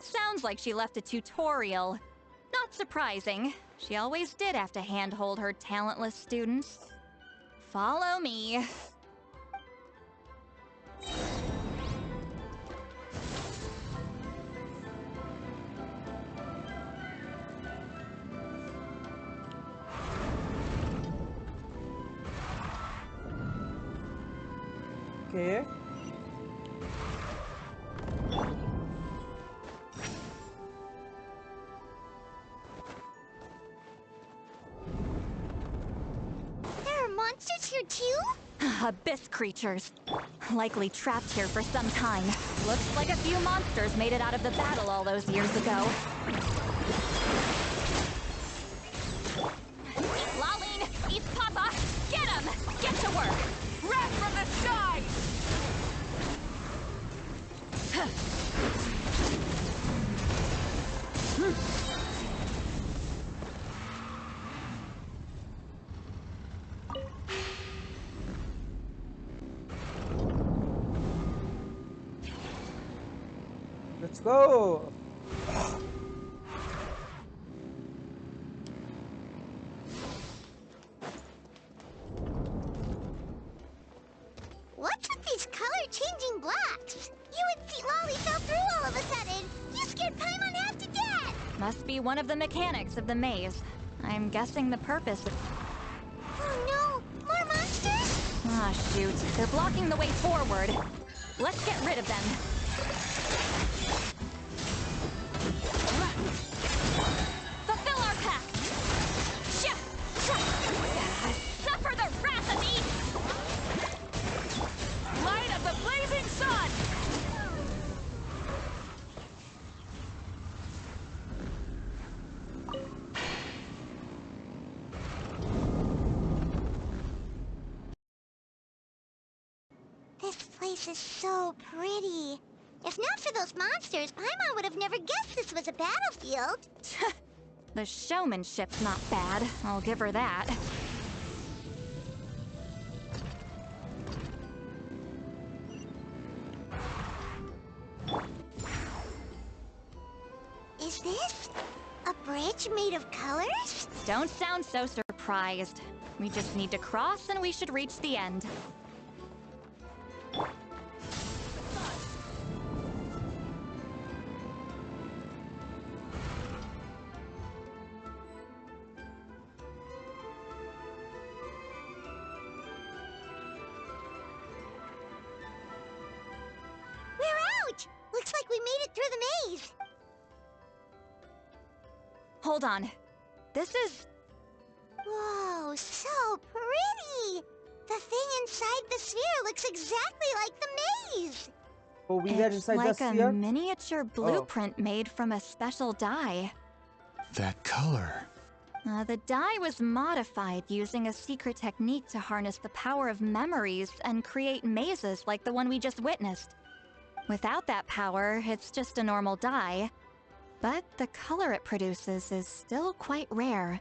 Sounds like she left a tutorial. Not surprising. She always did have to handhold her talentless students. Follow me. Okay. There are monsters here too? Abyss creatures. Likely trapped here for some time. Looks like a few monsters made it out of the battle all those years ago. Laline, East Papa, get him! Get to work! Wrath from the sky! Let's go. What's with these color-changing blocks? You and Citlali fell through all of a sudden. You scared Paimon half to death. Must be one of the mechanics of the maze. I'm guessing the purpose of... Oh no! More monsters? Ah, shoot. They're blocking the way forward. Let's get rid of them. Fulfill our pact! Suffer the wrath of Eden! Light of the blazing sun! This place is so pretty. If not for those monsters, Paimon would have never guessed this was a battlefield. The showmanship's not bad, I'll give her that. Is this a bridge made of colors? Don't sound so surprised. We just need to cross and we should reach the end. We're out! Looks like we made it through the maze. Hold on. This is... Whoa, so pretty! The thing inside the sphere looks exactly like the maze! Oh, we were It's inside like the a sphere? miniature blueprint made from a special dye. That color. The dye was modified using a secret technique to harness the power of memories and create mazes like the one we just witnessed. Without that power, it's just a normal dye. But the color it produces is still quite rare.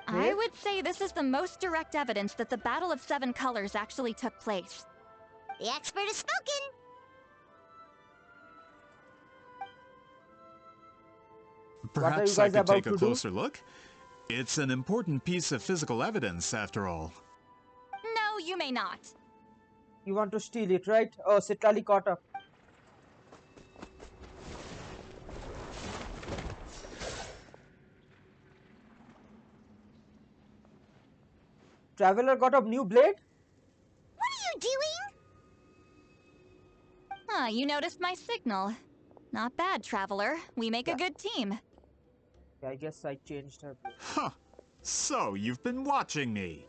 I would say this is the most direct evidence that the Battle of Seven Colors actually took place. The expert has spoken! Perhaps I could take a closer look? It's an important piece of physical evidence, after all. No, you may not. You want to steal it, right? Oh, Citlali caught up. Traveler got a new blade? What are you doing? Ah, you noticed my signal. Not bad, Traveler. We make a good team. I guess I changed her blade. Huh. So, you've been watching me.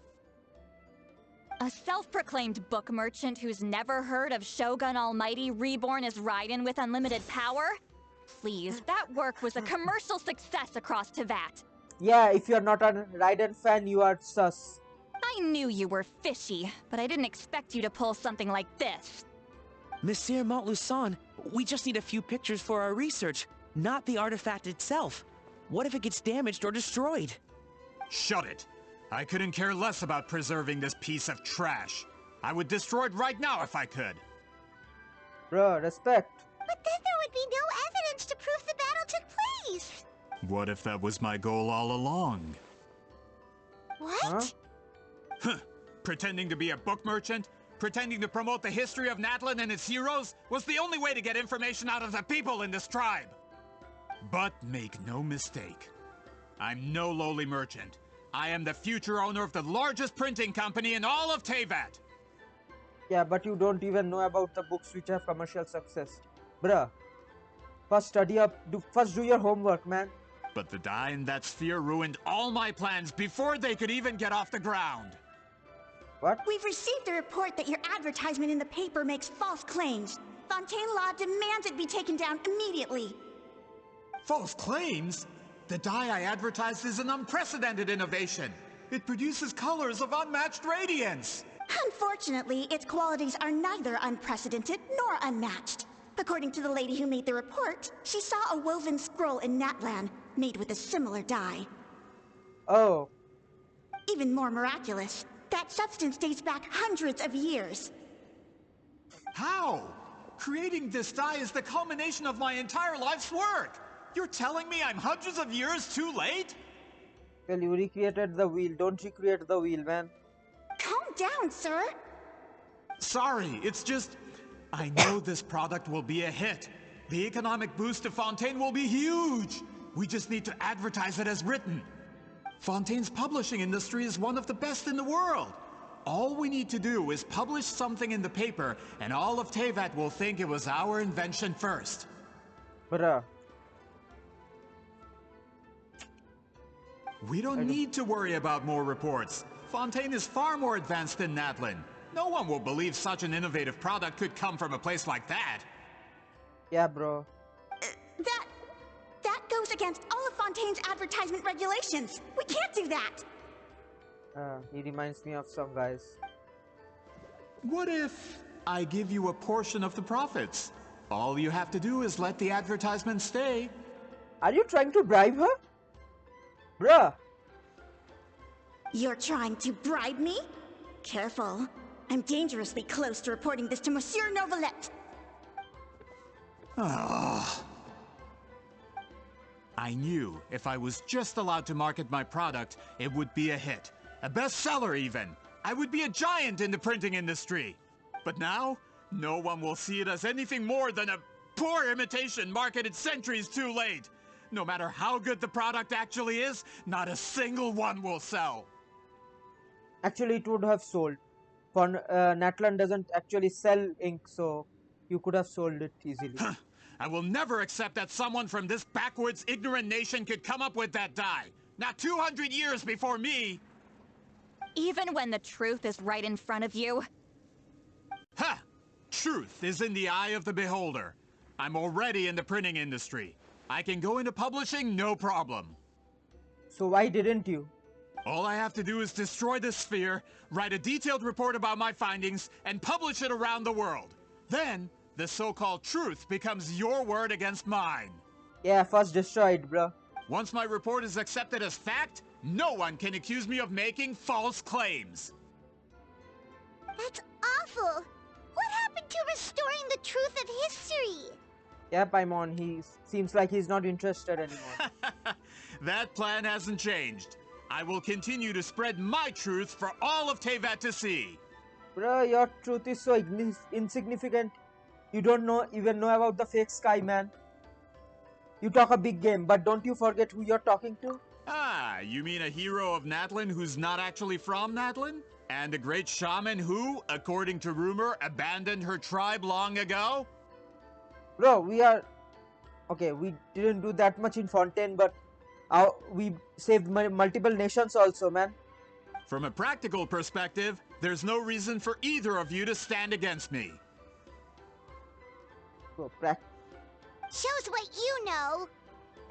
A self-proclaimed book merchant who's never heard of Shogun Almighty reborn as Raiden with unlimited power? Please, that work was a commercial success across Teyvat. Yeah, if you're not a Raiden fan, you are sus. I knew you were fishy, but I didn't expect you to pull something like this. Monsieur Montluçon, we just need a few pictures for our research, not the artifact itself. What if it gets damaged or destroyed? Shut it! I couldn't care less about preserving this piece of trash. I would destroy it right now if I could. Bruh, respect. But then there would be no evidence to prove the battle took place. What if that was my goal all along? What? Huh? Pretending to be a book merchant? Pretending to promote the history of Natlan and its heroes was the only way to get information out of the people in this tribe. But make no mistake, I'm no lowly merchant. I am the future owner of the largest printing company in all of Teyvat. Yeah, but you don't even know about the books which have commercial success. Bruh. First study up, first do your homework, man. But the dye in that sphere ruined all my plans before they could even get off the ground. What? We've received a report that your advertisement in the paper makes false claims. Fontaine Law demands it be taken down immediately. False claims? The dye I advertised is an unprecedented innovation. It produces colors of unmatched radiance. Unfortunately, its qualities are neither unprecedented nor unmatched. According to the lady who made the report, she saw a woven scroll in Natlan made with a similar dye. Oh. Even more miraculous, that substance dates back hundreds of years. How? Creating this dye is the culmination of my entire life's work. You're telling me I'm hundreds of years too late? Well, you recreated the wheel. Don't recreate the wheel, man. Calm down, sir. Sorry, it's just... I know this product will be a hit. The economic boost to Fontaine will be huge. We just need to advertise it as written. Fontaine's publishing industry is one of the best in the world. All we need to do is publish something in the paper, and all of Teyvat will think it was our invention first. Bruh. We don't need to worry about more reports. Fontaine is far more advanced than Natlan. No one will believe such an innovative product could come from a place like that. Yeah, bro. That goes against all of Fontaine's advertisement regulations. We can't do that. He reminds me of some guys. What if I give you a portion of the profits? All you have to do is let the advertisement stay. Are you trying to bribe her? Bruh. You're trying to bribe me? Careful. I'm dangerously close to reporting this to Monsieur Novelette. I knew if I was just allowed to market my product, it would be a hit. A bestseller even. I would be a giant in the printing industry. But now, no one will see it as anything more than a poor imitation marketed centuries too late. No matter how good the product actually is, not a single one will sell. Actually, it would have sold. For Natlan doesn't actually sell ink, so you could have sold it easily. I will never accept that someone from this backwoods, ignorant nation could come up with that dye. Not 200 years before me. Even when the truth is right in front of you? Ha! Truth is in the eye of the beholder. I'm already in the printing industry. I can go into publishing, no problem. So why didn't you? All I have to do is destroy this sphere, write a detailed report about my findings, and publish it around the world. Then, the so-called truth becomes your word against mine. Yeah, first destroy it, bro. Once my report is accepted as fact, no one can accuse me of making false claims. That's awful. What happened to restoring the truth of history? Yeah, Paimon, he seems like he's not interested anymore. That plan hasn't changed. I will continue to spread my truth for all of Teyvat to see. Bro, your truth is so insignificant. You don't even know about the fake sky, man. You talk a big game, but don't you forget who you're talking to? Ah, you mean a hero of Natlan who's not actually from Natlan? And a great shaman who, according to rumor, abandoned her tribe long ago? Bro, okay, we didn't do that much in Fontaine, but we saved multiple nations also, man. From a practical perspective, there's no reason for either of you to stand against me. Shows what you know.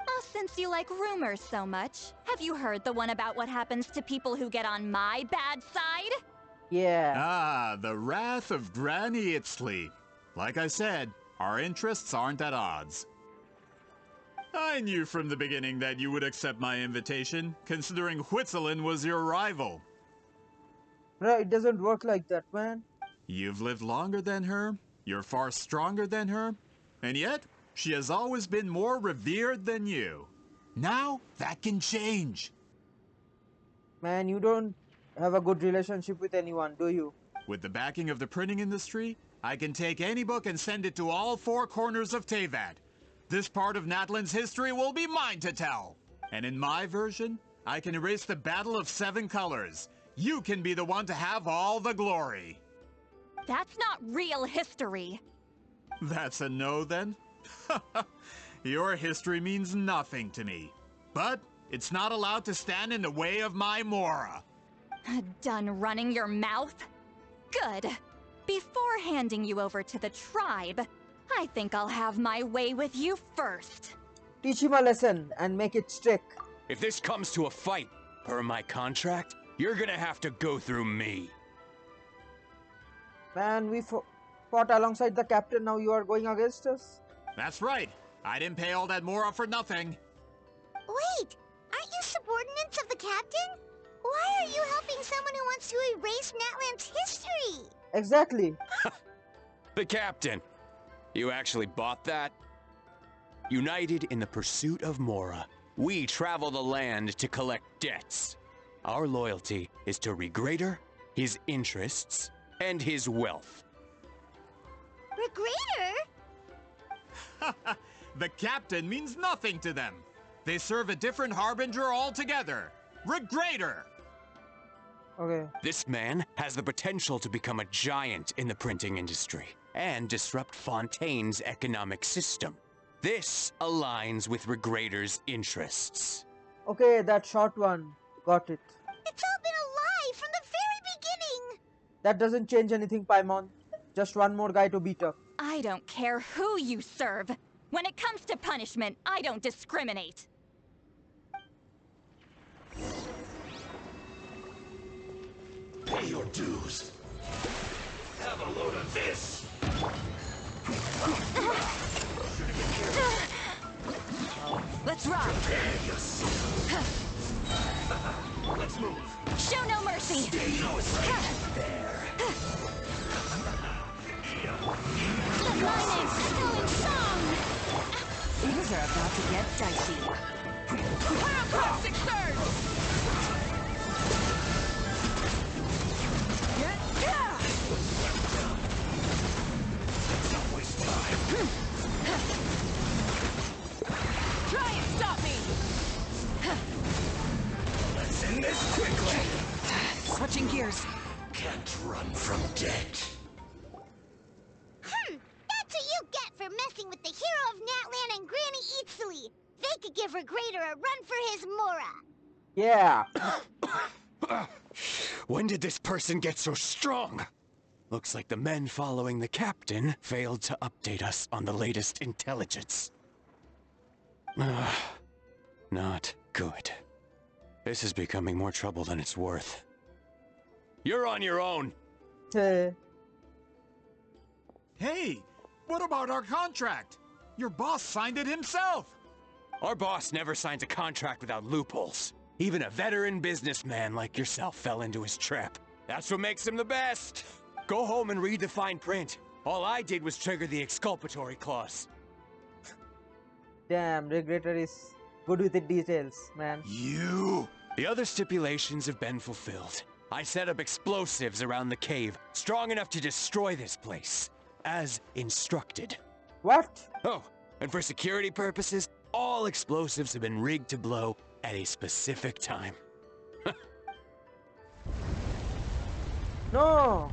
Oh, since you like rumors so much, have you heard the one about what happens to people who get on my bad side? Yeah. Ah, the wrath of Granny Citlali. Like I said, our interests aren't at odds. I knew from the beginning that you would accept my invitation, considering Whitzelin was your rival. Bro, it doesn't work like that, man. You've lived longer than her, you're far stronger than her, and yet, she has always been more revered than you. Now, that can change. Man, you don't have a good relationship with anyone, do you? With the backing of the printing industry, I can take any book and send it to all four corners of Teyvat. This part of Natlan's history will be mine to tell. And in my version, I can erase the Battle of Seven Colors. You can be the one to have all the glory. That's not real history. That's a no, then? Your history means nothing to me. But it's not allowed to stand in the way of my Mora. Done running your mouth? Good. Before handing you over to the tribe, I think I'll have my way with you first. Teach him a lesson and make it stick. If this comes to a fight, per my contract, you're gonna have to go through me. Man, we fought alongside the captain, now you are going against us? That's right. I didn't pay all that Mora for nothing. Wait, aren't you subordinates of the captain? Why are you helping someone who wants to erase Natlan's history? Exactly. The captain. You actually bought that? United in the pursuit of Mora, we travel the land to collect debts. Our loyalty is to Regrader, his interests, and his wealth. Regrader? The captain means nothing to them. They serve a different harbinger altogether. Regrader! Okay. This man has the potential to become a giant in the printing industry and disrupt Fontaine's economic system. This aligns with Regrader's interests. Okay, that short one. Got it. It's all been a lie from the very beginning! That doesn't change anything, Paimon. Just one more guy to beat up. I don't care who you serve. When it comes to punishment, I don't discriminate. Pay your dues. Have a load of this. Let's rock. Let's move. Show no mercy. There. The climax echoing song. Things are about to get dicey. Plastic surge! Don't waste time. Try and stop me! Let's end this quickly. Switching gears. Can't run from death. That's what you get for messing with the hero of Natlan and Granny Citlali. They could give Regrader a run for his Mora. Yeah. When did this person get so strong? Looks like the men following the captain failed to update us on the latest intelligence. Not good. This is becoming more trouble than it's worth. You're on your own. Hey. Hey, what about our contract? Your boss signed it himself. Our boss never signs a contract without loopholes. Even a veteran businessman like yourself fell into his trap. That's what makes him the best. Go home and read the fine print. All I did was trigger the exculpatory clause. Damn, Regrader is good with the details, man. You! The other stipulations have been fulfilled. I set up explosives around the cave, strong enough to destroy this place, as instructed. What? Oh, and for security purposes, all explosives have been rigged to blow at a specific time. No!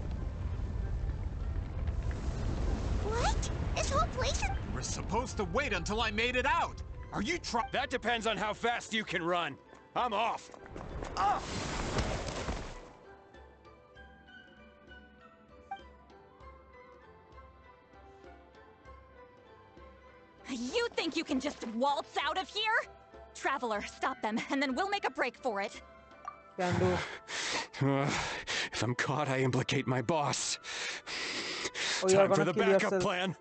What? This whole place is... You were supposed to wait until I made it out! Are you That depends on how fast you can run. I'm off. You think you can just waltz out of here? Traveler, stop them, and then we'll make a break for it. Can do. If I'm caught, I implicate my boss. Oh, you're Time for gonna the kill backup yourself. plan.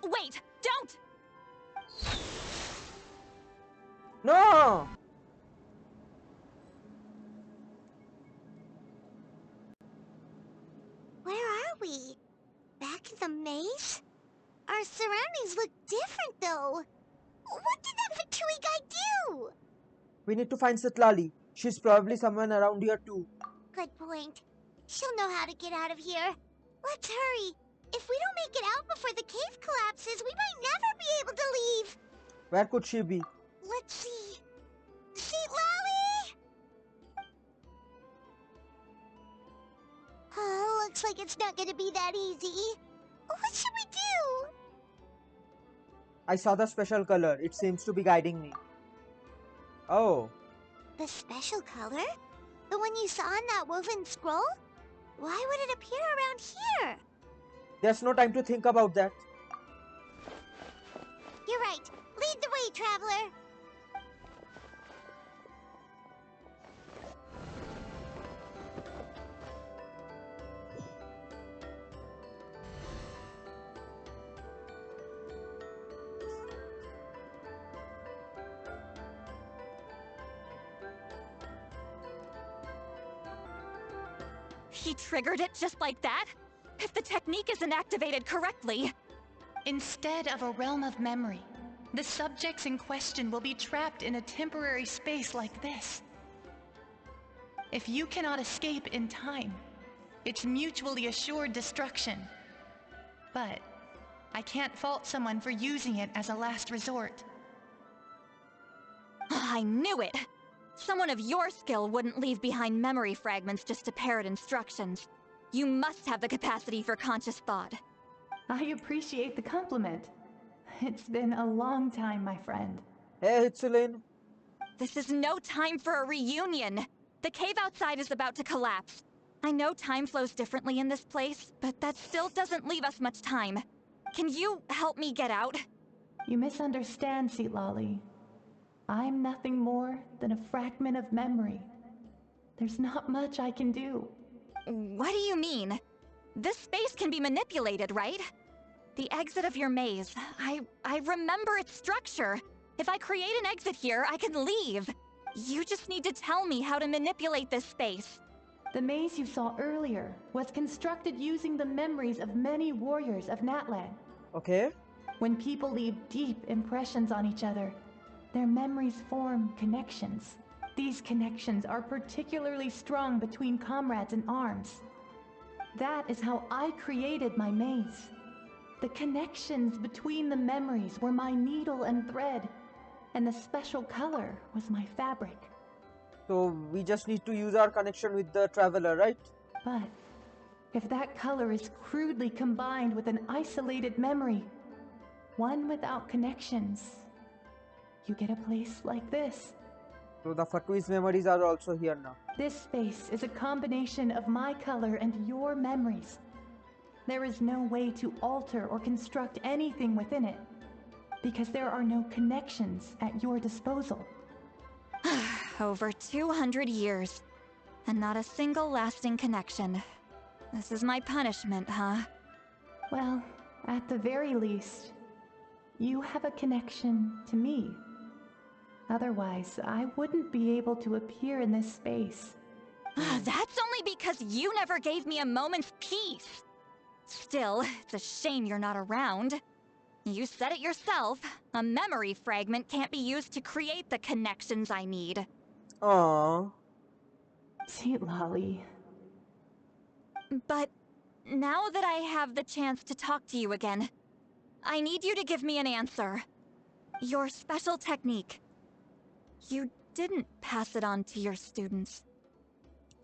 Wait, don't! No! Where are we? Back in the maze? Our surroundings look different, though. What did that Fatui guy do? We need to find Citlali. She's probably someone around here too. Good point. She'll know how to get out of here. Let's hurry. If we don't make it out before the cave collapses, we might never be able to leave. Where could she be? Let's see. Citlali! Looks like it's not gonna be that easy. What should we do? I saw the special color. It seems to be guiding me. Oh. The special color? The one you saw in that woven scroll? Why would it appear around here? There's no time to think about that. You're right. Lead the way, traveler. He triggered it just like that? If the technique isn't activated correctly... Instead of a realm of memory, the subjects in question will be trapped in a temporary space like this. If you cannot escape in time, it's mutually assured destruction. But I can't fault someone for using it as a last resort. I knew it! Someone of your skill wouldn't leave behind memory fragments just to parrot instructions. You must have the capacity for conscious thought. I appreciate the compliment. It's been a long time, my friend. Hey, Citlali. This is no time for a reunion! The cave outside is about to collapse. I know time flows differently in this place, but that still doesn't leave us much time. Can you help me get out? You misunderstand, Citlali. I'm nothing more than a fragment of memory. There's not much I can do. What do you mean? This space can be manipulated, right? The exit of your maze. I remember its structure. If I create an exit here, I can leave. You just need to tell me how to manipulate this space. The maze you saw earlier was constructed using the memories of many warriors of Natlan. Okay. When people leave deep impressions on each other, their memories form connections. These connections are particularly strong between comrades in arms. That is how I created my maze. The connections between the memories were my needle and thread, and the special color was my fabric. So we just need to use our connection with the traveler, right? But if that color is crudely combined with an isolated memory, one without connections, you get a place like this. So the Fatui's memories are also here now. This space is a combination of my color and your memories. There is no way to alter or construct anything within it, because there are no connections at your disposal. Over 200 years, and not a single lasting connection. This is my punishment, huh? Well, at the very least, you have a connection to me. Otherwise, I wouldn't be able to appear in this space. That's only because you never gave me a moment's peace. Still, it's a shame you're not around. You said it yourself. A memory fragment can't be used to create the connections I need. Aww. Citlali. But now that I have the chance to talk to you again, I need you to give me an answer. Your special technique. You didn't pass it on to your students.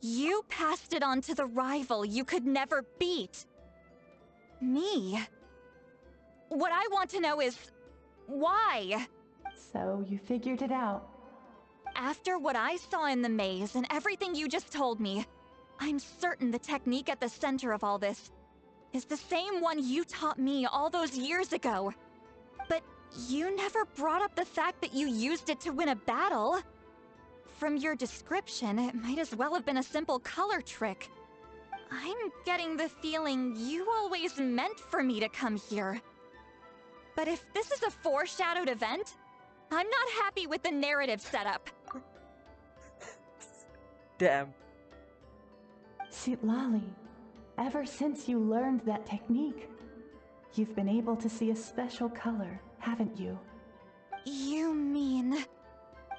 You passed it on to the rival you could never beat. Me. What I want to know is, why? So you figured it out. After what I saw in the maze and everything you just told me, I'm certain the technique at the center of all this is the same one you taught me all those years ago. But you never brought up the fact that you used it to win a battle. From your description, it might as well have been a simple color trick. I'm getting the feeling you always meant for me to come here. But if this is a foreshadowed event, I'm not happy with the narrative setup. Damn. Citlali, ever since you learned that technique, you've been able to see a special color, haven't you? You mean...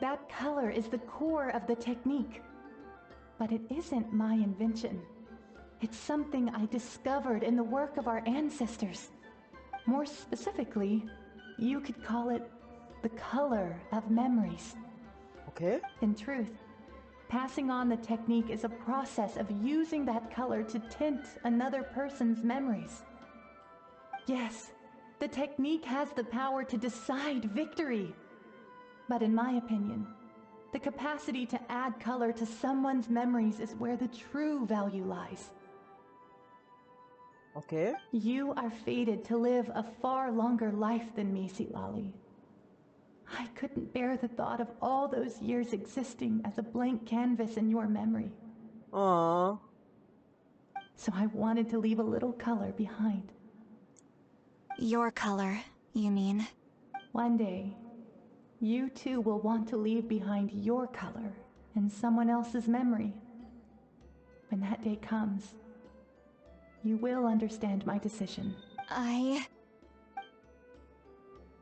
That color is the core of the technique. But it isn't my invention. It's something I discovered in the work of our ancestors. More specifically, you could call it the color of memories. Okay. In truth, passing on the technique is a process of using that color to tint another person's memories. Yes, the technique has the power to decide victory. But in my opinion, the capacity to add color to someone's memories is where the true value lies. Okay. You are fated to live a far longer life than me, Citlali. I couldn't bear the thought of all those years existing as a blank canvas in your memory. Aww. So I wanted to leave a little color behind. Your color, you mean? One day, you too will want to leave behind your color in someone else's memory. When that day comes, you will understand my decision.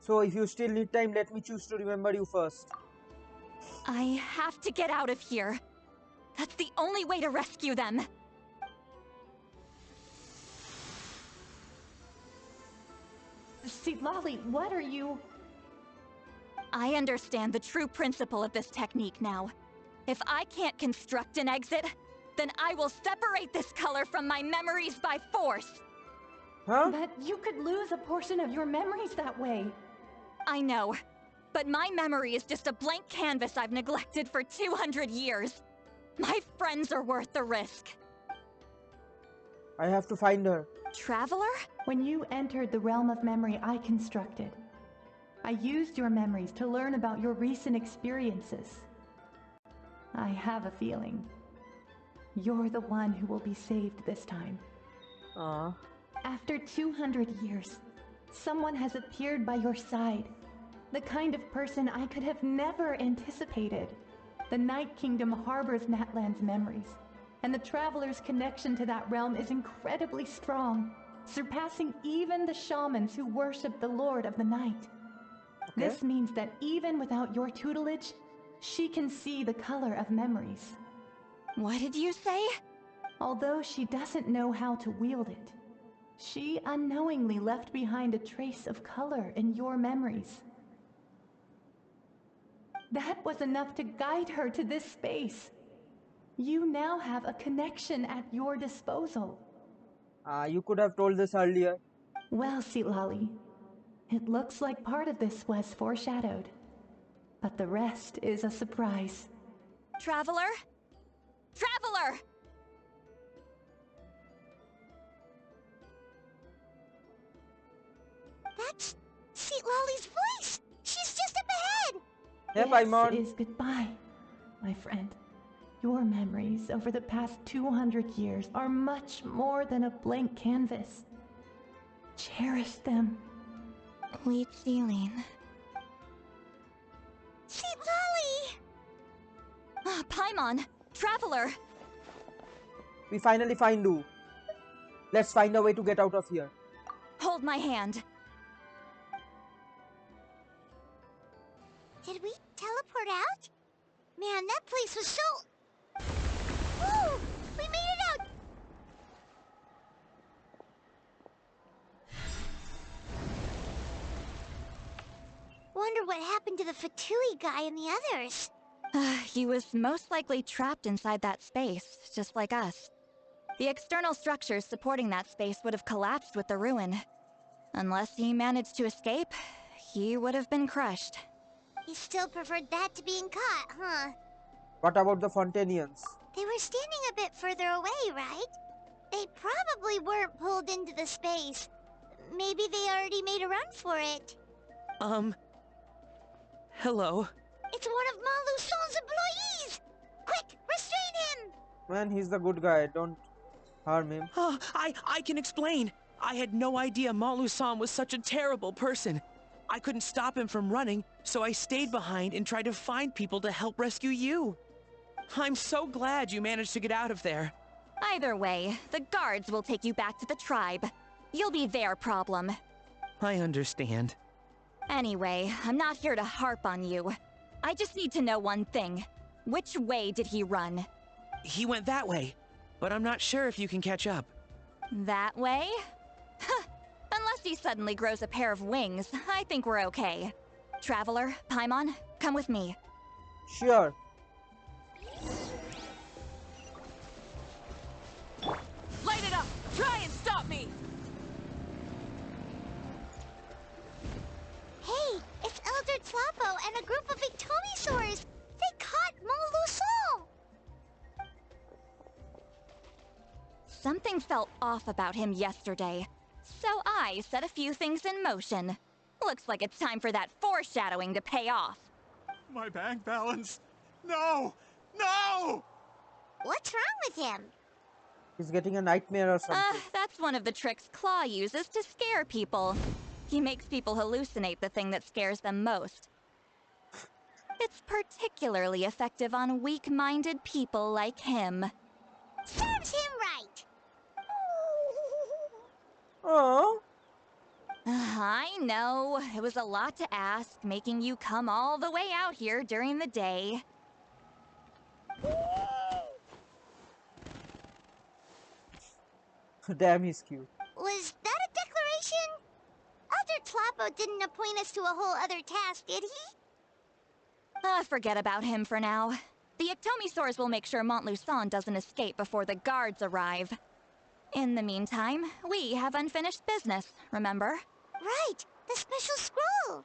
So if you still need time, let me choose to remember you first. I have to get out of here. That's the only way to rescue them. Citlali, what are you... I understand the true principle of this technique now. If I can't construct an exit, then I will separate this color from my memories by force. Huh? But you could lose a portion of your memories that way. I know, but my memory is just a blank canvas I've neglected for 200 years. My friends are worth the risk. I have to find her. Traveler? When you entered the realm of memory I constructed, I used your memories to learn about your recent experiences. I have a feeling you're the one who will be saved this time. After 200 years, someone has appeared by your side. The kind of person I could have never anticipated. The Night Kingdom harbors Natlan's memories, and the Traveler's connection to that realm is incredibly strong, surpassing even the shamans who worship the Lord of the Night. Okay. This means that even without your tutelage, she can see the color of memories. What did you say? Although she doesn't know how to wield it, she unknowingly left behind a trace of color in your memories. That was enough to guide her to this space. You now have a connection at your disposal. You could have told this earlier. Well, Citlali, it looks like part of this was foreshadowed, but the rest is a surprise. Traveler? Traveler! That's Citlali's voice! She's just up ahead! Yep, I'm on. This is goodbye, my friend. Your memories over the past 200 years are much more than a blank canvas. Cherish them. Citlali. Citlali! Paimon! Traveler! We finally find you. Let's find a way to get out of here. Hold my hand. Did we teleport out? Man, that place was so... Whoa! We made it out! wonder what happened to the Fatui guy and the others. He was most likely trapped inside that space, just like us. The external structures supporting that space would have collapsed with the ruin. Unless he managed to escape, he would have been crushed. He still preferred that to being caught, huh? What about the Fontanians? They were standing a bit further away, right? They probably weren't pulled into the space. Maybe they already made a run for it. Hello? It's one of Maluson's employees! Quick, restrain him! Man, he's the good guy. Don't harm him. Oh, I can explain. I had no idea Montluçon was such a terrible person. I couldn't stop him from running, so I stayed behind and tried to find people to help rescue you. I'm so glad you managed to get out of there. Either way, the guards will take you back to the tribe. You'll be their problem. I understand. Anyway, I'm not here to harp on you. I just need to know one thing. Which way did he run? He went that way, but I'm not sure if you can catch up. That way? Huh. Unless he suddenly grows a pair of wings, I think we're okay. Traveler, Paimon, come with me. Sure. Light it up! Try and stop me! Hey, it's Elder Tlapo and a group of Ictomisaurs! They caught Malusol! Something felt off about him yesterday, so I set a few things in motion. Looks like it's time for that foreshadowing to pay off. My bank balance! No! No! What's wrong with him? He's getting a nightmare or something. That's one of the tricks Claw uses to scare people. He makes people hallucinate the thing that scares them most. It's particularly effective on weak-minded people like him. Serves him right! Oh. I know. It was a lot to ask, making you come all the way out here during the day. Damn, he's cute. Was that a declaration? Elder Tlapo didn't appoint us to a whole other task, did he? Forget about him for now. The Ictomisaurs will make sure Montluçon doesn't escape before the guards arrive. In the meantime, we have unfinished business, remember? Right, the special scroll.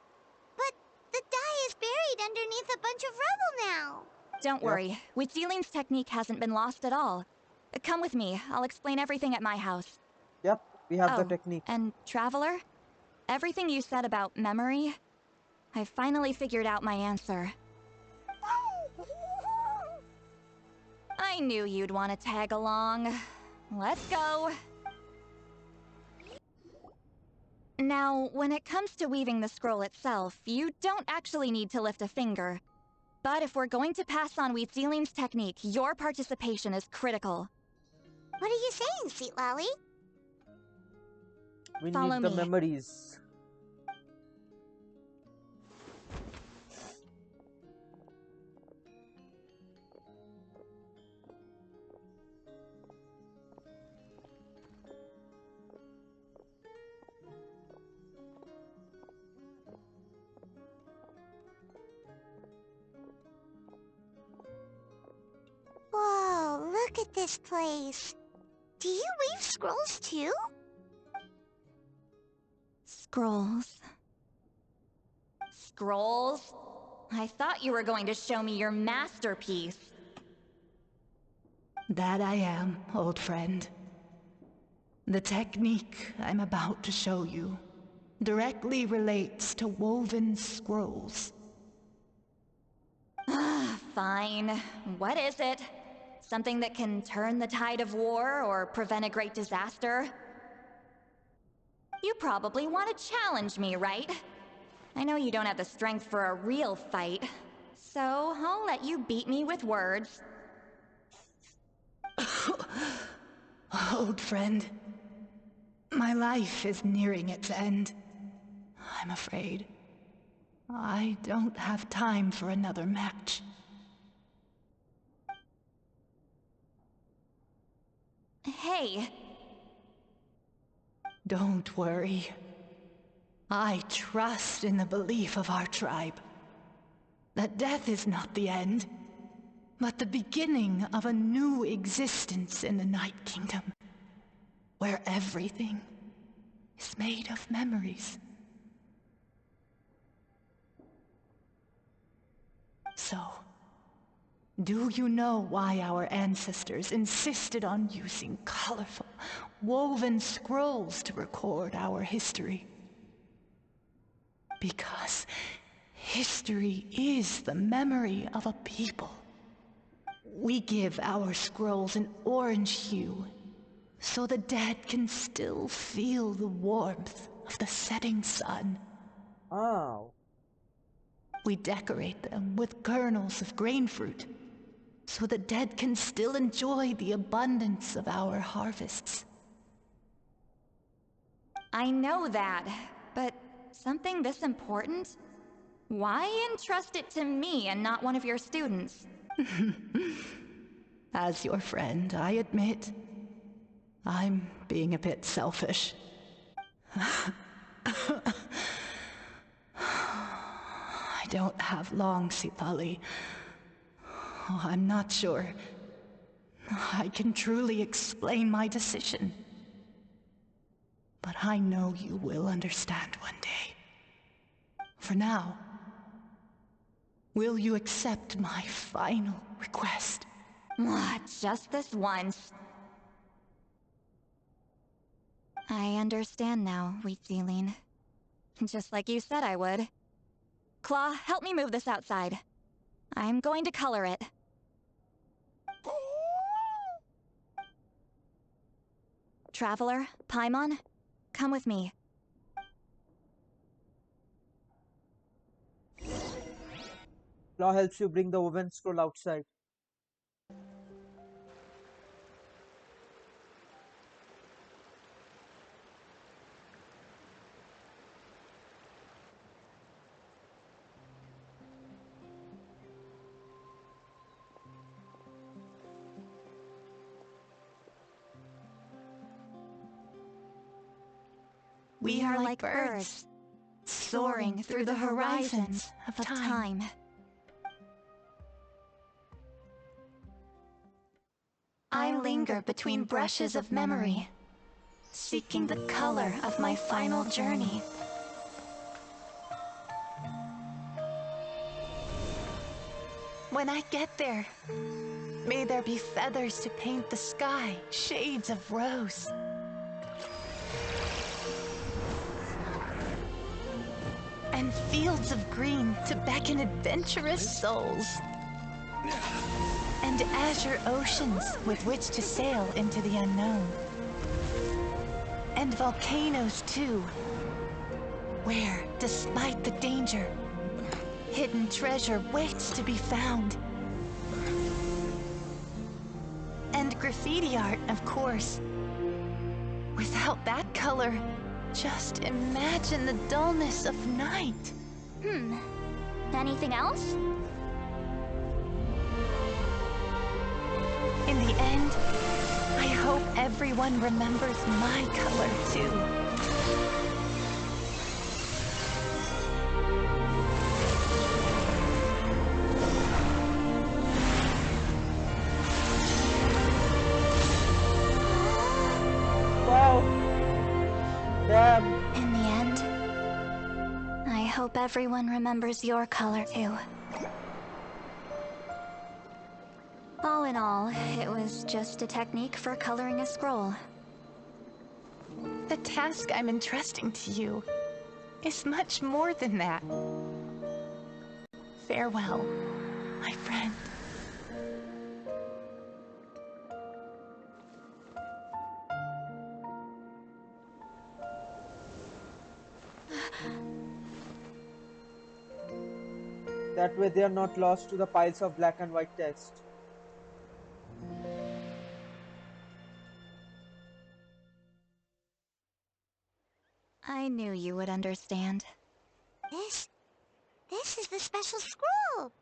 But the die is buried underneath a bunch of rubble now. Don't worry, Witziline's technique hasn't been lost at all. Come with me, I'll explain everything at my house. Yep, we have the technique. And Traveler? Everything you said about memory, I finally figured out my answer. I knew you'd want to tag along. Let's go. Now, when it comes to weaving the scroll itself, you don't actually need to lift a finger. But if we're going to pass on Witziline's technique, your participation is critical. What are you saying, Citlali? We Follow need the me. memories. Whoa, look at this place. Do you weave scrolls too? Scrolls. Scrolls? I thought you were going to show me your masterpiece. That I am, old friend. The technique I'm about to show you directly relates to woven scrolls. Fine. What is it? Something that can turn the tide of war or prevent a great disaster? You probably want to challenge me, right? I know you don't have the strength for a real fight, so I'll let you beat me with words. Old friend, my life is nearing its end. I'm afraid I don't have time for another match. Hey. Don't worry. I trust in the belief of our tribe that death is not the end, but the beginning of a new existence in the Night Kingdom, where everything is made of memories. So, do you know why our ancestors insisted on using colorful, woven scrolls to record our history? Because history is the memory of a people. We give our scrolls an orange hue, so the dead can still feel the warmth of the setting sun. Oh. We decorate them with kernels of grain fruit, so the dead can still enjoy the abundance of our harvests. I know that, but something this important? Why entrust it to me and not one of your students? As your friend, I admit, I'm being a bit selfish. I don't have long, Citlali. Oh, I'm not sure I can truly explain my decision. But I know you will understand one day. For now, will you accept my final request? Just this once. I understand now, Wheatsealing. Just like you said I would. Claw, help me move this outside. I'm going to color it. Traveler, Paimon, come with me. Claw helps you bring the woven scroll outside. We are like birds, soaring through the horizons of time. I linger between brushes of memory, seeking the color of my final journey. When I get there, may there be feathers to paint the sky, shades of rose. And fields of green to beckon adventurous souls. And azure oceans with which to sail into the unknown. And volcanoes too, where, despite the danger, hidden treasure waits to be found. And graffiti art, of course. Without that color, just imagine the dullness of night. Anything else? In the end, I hope everyone remembers my color too. Wow! Damn! In the end, I hope everyone remembers your color too. All in all, it was just a technique for coloring a scroll. The task I'm entrusting to you is much more than that. Farewell, my friend. That way they are not lost to the piles of black and white text. I knew you would understand. This is the special scroll.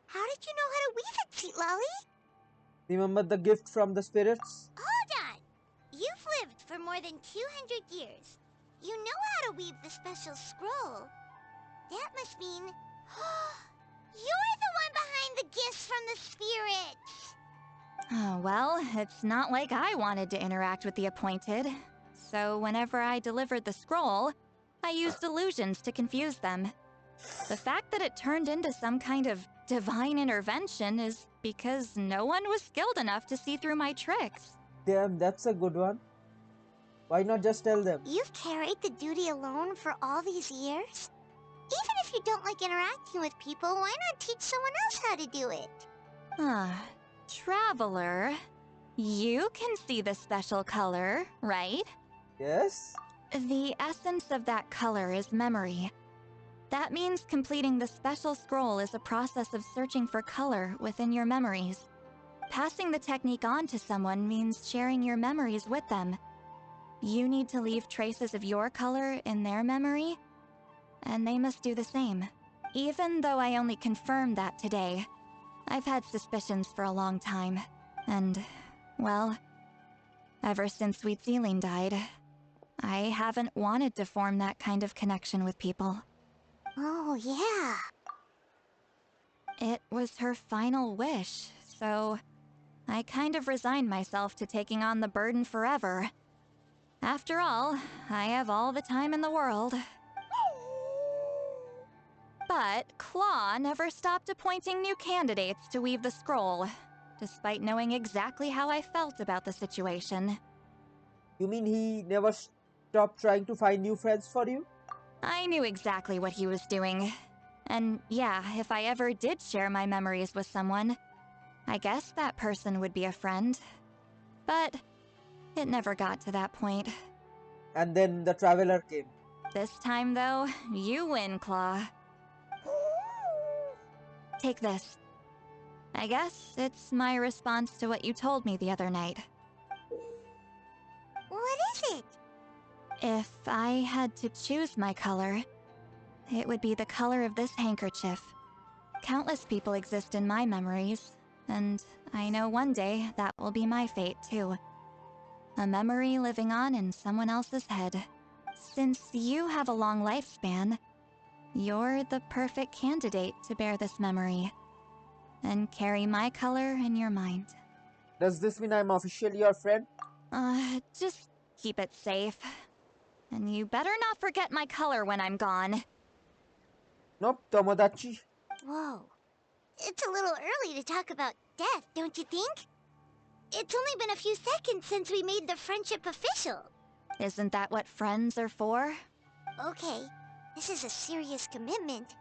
How did you know how to weave it, Citlali? Remember the gift from the spirits? Hold on. You've lived for more than 200 years. You know how to weave the special scroll. That must mean... you're the one behind the gifts from the spirits! Oh, well, it's not like I wanted to interact with the appointed. So whenever I delivered the scroll, I used illusions to confuse them. The fact that it turned into some kind of divine intervention is because no one was skilled enough to see through my tricks. Damn, that's a good one. Why not just tell them? You've carried the duty alone for all these years? Even if you don't like interacting with people, why not teach someone else how to do it? Traveler, you can see the special color, right? Yes? The essence of that color is memory. That means completing the special scroll is a process of searching for color within your memories. Passing the technique on to someone means sharing your memories with them. You need to leave traces of your color in their memory, and they must do the same. Even though I only confirmed that today, I've had suspicions for a long time. And, well, ever since Citlali died, I haven't wanted to form that kind of connection with people. Oh, yeah. It was her final wish, so I kind of resigned myself to taking on the burden forever. After all, I have all the time in the world. But Claw never stopped appointing new candidates to weave the scroll, despite knowing exactly how I felt about the situation. You mean he never stopped trying to find new friends for you? I knew exactly what he was doing. And yeah, if I ever did share my memories with someone, I guess that person would be a friend. But it never got to that point. And then the traveler came. This time, though, you win, Claw. Take this. I guess it's my response to what you told me the other night. What is it? If I had to choose my color, it would be the color of this handkerchief. Countless people exist in my memories, and I know one day that will be my fate, too. A memory living on in someone else's head. Since you have a long lifespan, you're the perfect candidate to bear this memory, and carry my color in your mind. Does this mean I'm officially your friend? Just keep it safe. And you better not forget my color when I'm gone. Nope, Tomodachi. Whoa. It's a little early to talk about death, don't you think? It's only been a few seconds since we made the friendship official. Isn't that what friends are for? Okay, this is a serious commitment.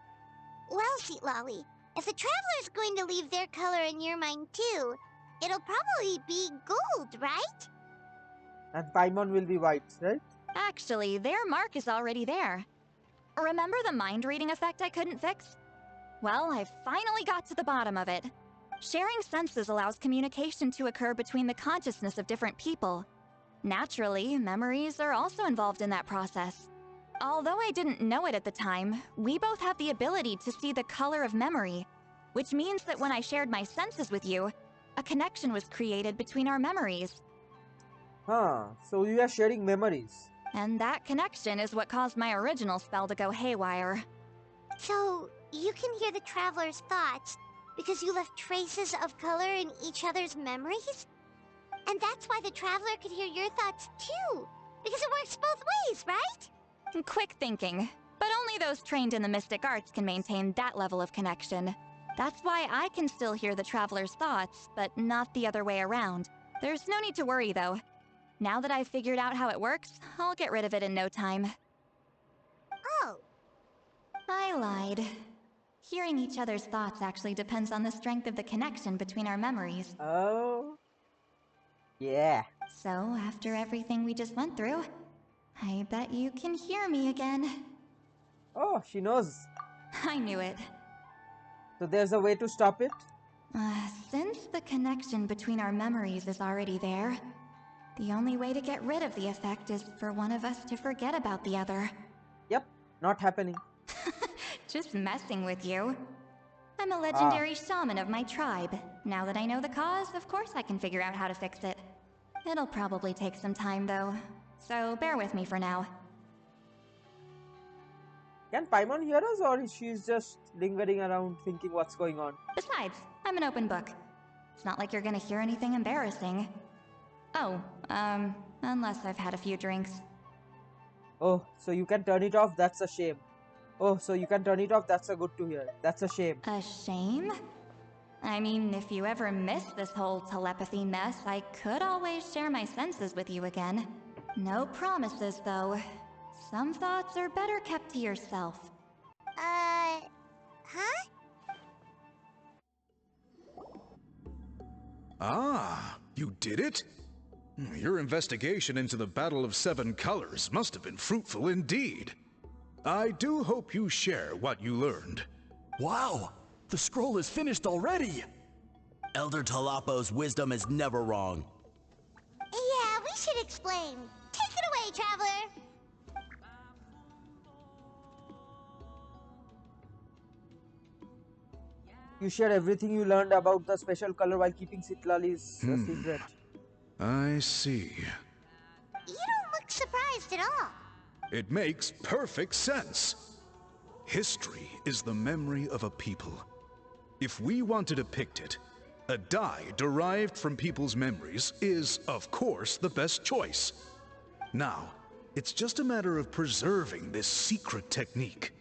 Well, Citlali, if the Traveler's going to leave their color in your mind too, it'll probably be gold, right? And Paimon will be white, right? Actually, their mark is already there. Remember the mind reading effect I couldn't fix? Well, I finally got to the bottom of it. Sharing senses allows communication to occur between the consciousness of different people. Naturally, memories are also involved in that process. Although I didn't know it at the time, we both have the ability to see the color of memory, which means that when I shared my senses with you, a connection was created between our memories. So you are sharing memories. And that connection is what caused my original spell to go haywire. So, you can hear the Traveler's thoughts because you left traces of color in each other's memories? And that's why the Traveler could hear your thoughts too, because it works both ways, right? Quick thinking, but only those trained in the mystic arts can maintain that level of connection. That's why I can still hear the Traveler's thoughts, but not the other way around. There's no need to worry though. Now that I've figured out how it works, I'll get rid of it in no time. Oh. I lied. Hearing each other's thoughts actually depends on the strength of the connection between our memories. Oh. Yeah. So, after everything we just went through, I bet you can hear me again. Oh, she knows. I knew it. So there's a way to stop it? Since the connection between our memories is already there, the only way to get rid of the effect is for one of us to forget about the other. Yep, not happening. Just messing with you. I'm a legendary shaman of my tribe. Now that I know the cause, of course I can figure out how to fix it. It'll probably take some time though, so bear with me for now. Can Paimon hear us, or she's just lingering around thinking what's going on? Besides, I'm an open book. It's not like you're gonna hear anything embarrassing. Oh, unless I've had a few drinks. Oh, so you can turn it off? That's a shame. Oh, so you can turn it off? That's a good to hear. That's a shame. A shame? I mean, if you ever miss this whole telepathy mess, I could always share my senses with you again. No promises, though. Some thoughts are better kept to yourself. Huh? Ah, you did it? Your investigation into the Battle of Seven Colors must have been fruitful indeed. I do hope you share what you learned. Wow! The scroll is finished already! Elder Talapo's wisdom is never wrong. Yeah, we should explain. Take it away, Traveler! You share everything you learned about the special color while keeping Citlali's secret. I see. You don't look surprised at all. It makes perfect sense. History is the memory of a people. If we want to depict it, a dye derived from people's memories is, of course, the best choice. Now, it's just a matter of preserving this secret technique.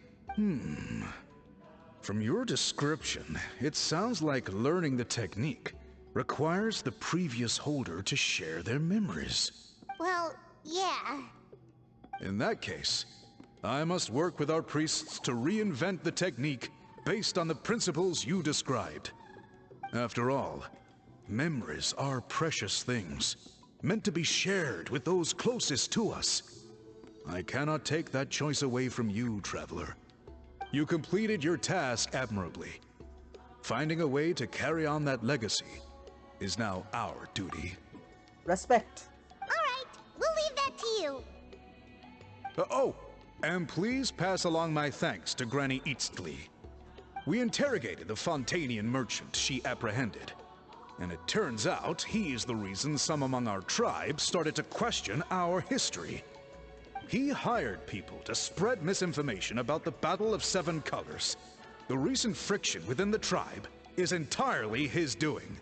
From your description, it sounds like learning the technique requires the previous holder to share their memories. Well, yeah. In that case, I must work with our priests to reinvent the technique based on the principles you described. After all, memories are precious things, meant to be shared with those closest to us. I cannot take that choice away from you, Traveler. You completed your task admirably. Finding a way to carry on that legacy is now our duty. Respect. Alright, we'll leave that to you. Oh, and please pass along my thanks to Granny Citlali. We interrogated the Fontanian merchant she apprehended, and it turns out he's the reason some among our tribe started to question our history. He hired people to spread misinformation about the Battle of Seven Colors. The recent friction within the tribe is entirely his doing.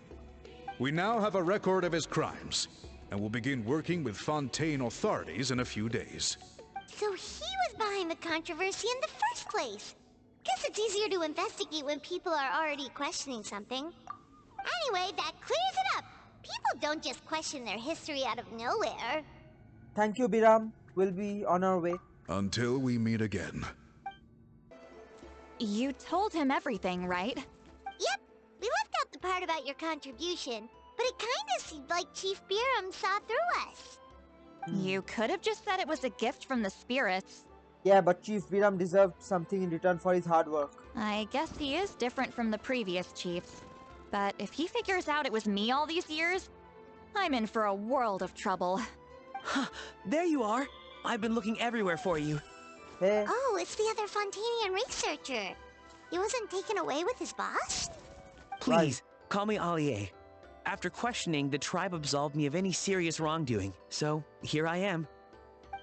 We now have a record of his crimes, and will begin working with Fontaine authorities in a few days. So he was behind the controversy in the first place. Guess it's easier to investigate when people are already questioning something. Anyway, that clears it up. People don't just question their history out of nowhere. Thank you, Biram. We'll be on our way. Until we meet again. You told him everything, right? Yep. We left out the part about your contribution, but it kinda seemed like Chief Biram saw through us. You could have just said it was a gift from the spirits. Yeah, but Chief Biram deserved something in return for his hard work. I guess he is different from the previous chiefs. But if he figures out it was me all these years, I'm in for a world of trouble. Huh, there you are. I've been looking everywhere for you. Hey. Oh, it's the other Fontanian researcher. He wasn't taken away with his boss? Please, call me Allier. After questioning, the tribe absolved me of any serious wrongdoing, so here I am.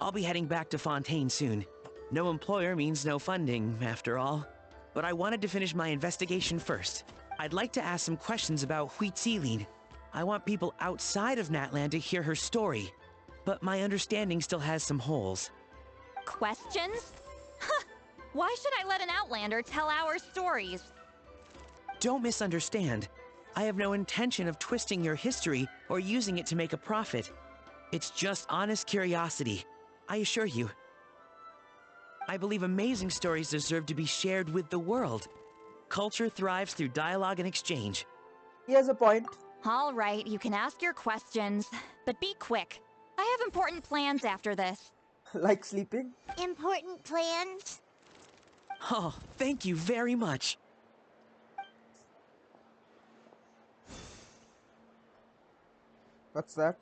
I'll be heading back to Fontaine soon. No employer means no funding, after all. But I wanted to finish my investigation first. I'd like to ask some questions about Citlali. I want people outside of Natlan to hear her story, but my understanding still has some holes. Questions? Huh! Why should I let an Outlander tell our stories? Don't misunderstand. I have no intention of twisting your history or using it to make a profit. It's just honest curiosity, I assure you. I believe amazing stories deserve to be shared with the world. Culture thrives through dialogue and exchange. He has a point. All right, you can ask your questions, but be quick. I have important plans after this. Like sleeping? Important plans? Oh, thank you very much. What's that?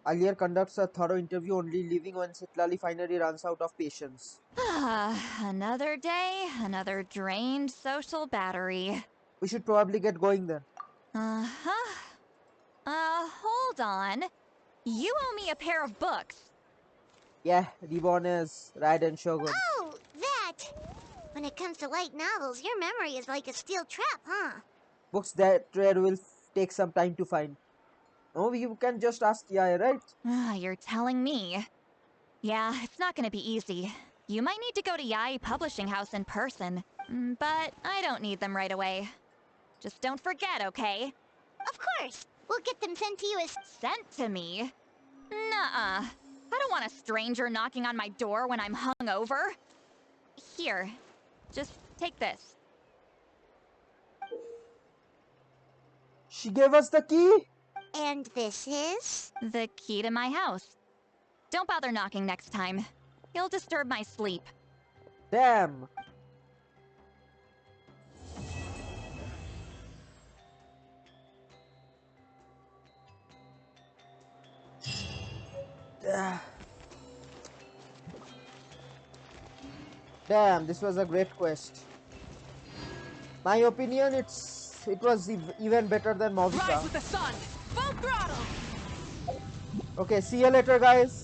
Alier conducts a thorough interview, only leaving when Citlali finally runs out of patience. Another day, another drained social battery. We should probably get going then. Uh-huh. Hold on. You owe me a pair of books. Yeah, Reborn as Raiden Shogun. Oh, that! When it comes to light novels, your memory is like a steel trap, huh? Books that rare will take some time to find. Oh, you can just ask Yaya, right? You're telling me. Yeah, it's not gonna be easy. You might need to go to Yai Publishing House in person. But I don't need them right away. Just don't forget, okay? Of course! We'll get them sent to you as... Sent to me? Nuh-uh. I don't want a stranger knocking on my door when I'm hungover. Here, just take this. She gave us the key? And this is? The key to my house. Don't bother knocking next time. You'll disturb my sleep. Damn. Damn, this was a great quest. My opinion, it was even better than Mauvika. Rise with the sun! Full throttle! Okay, see you later, guys.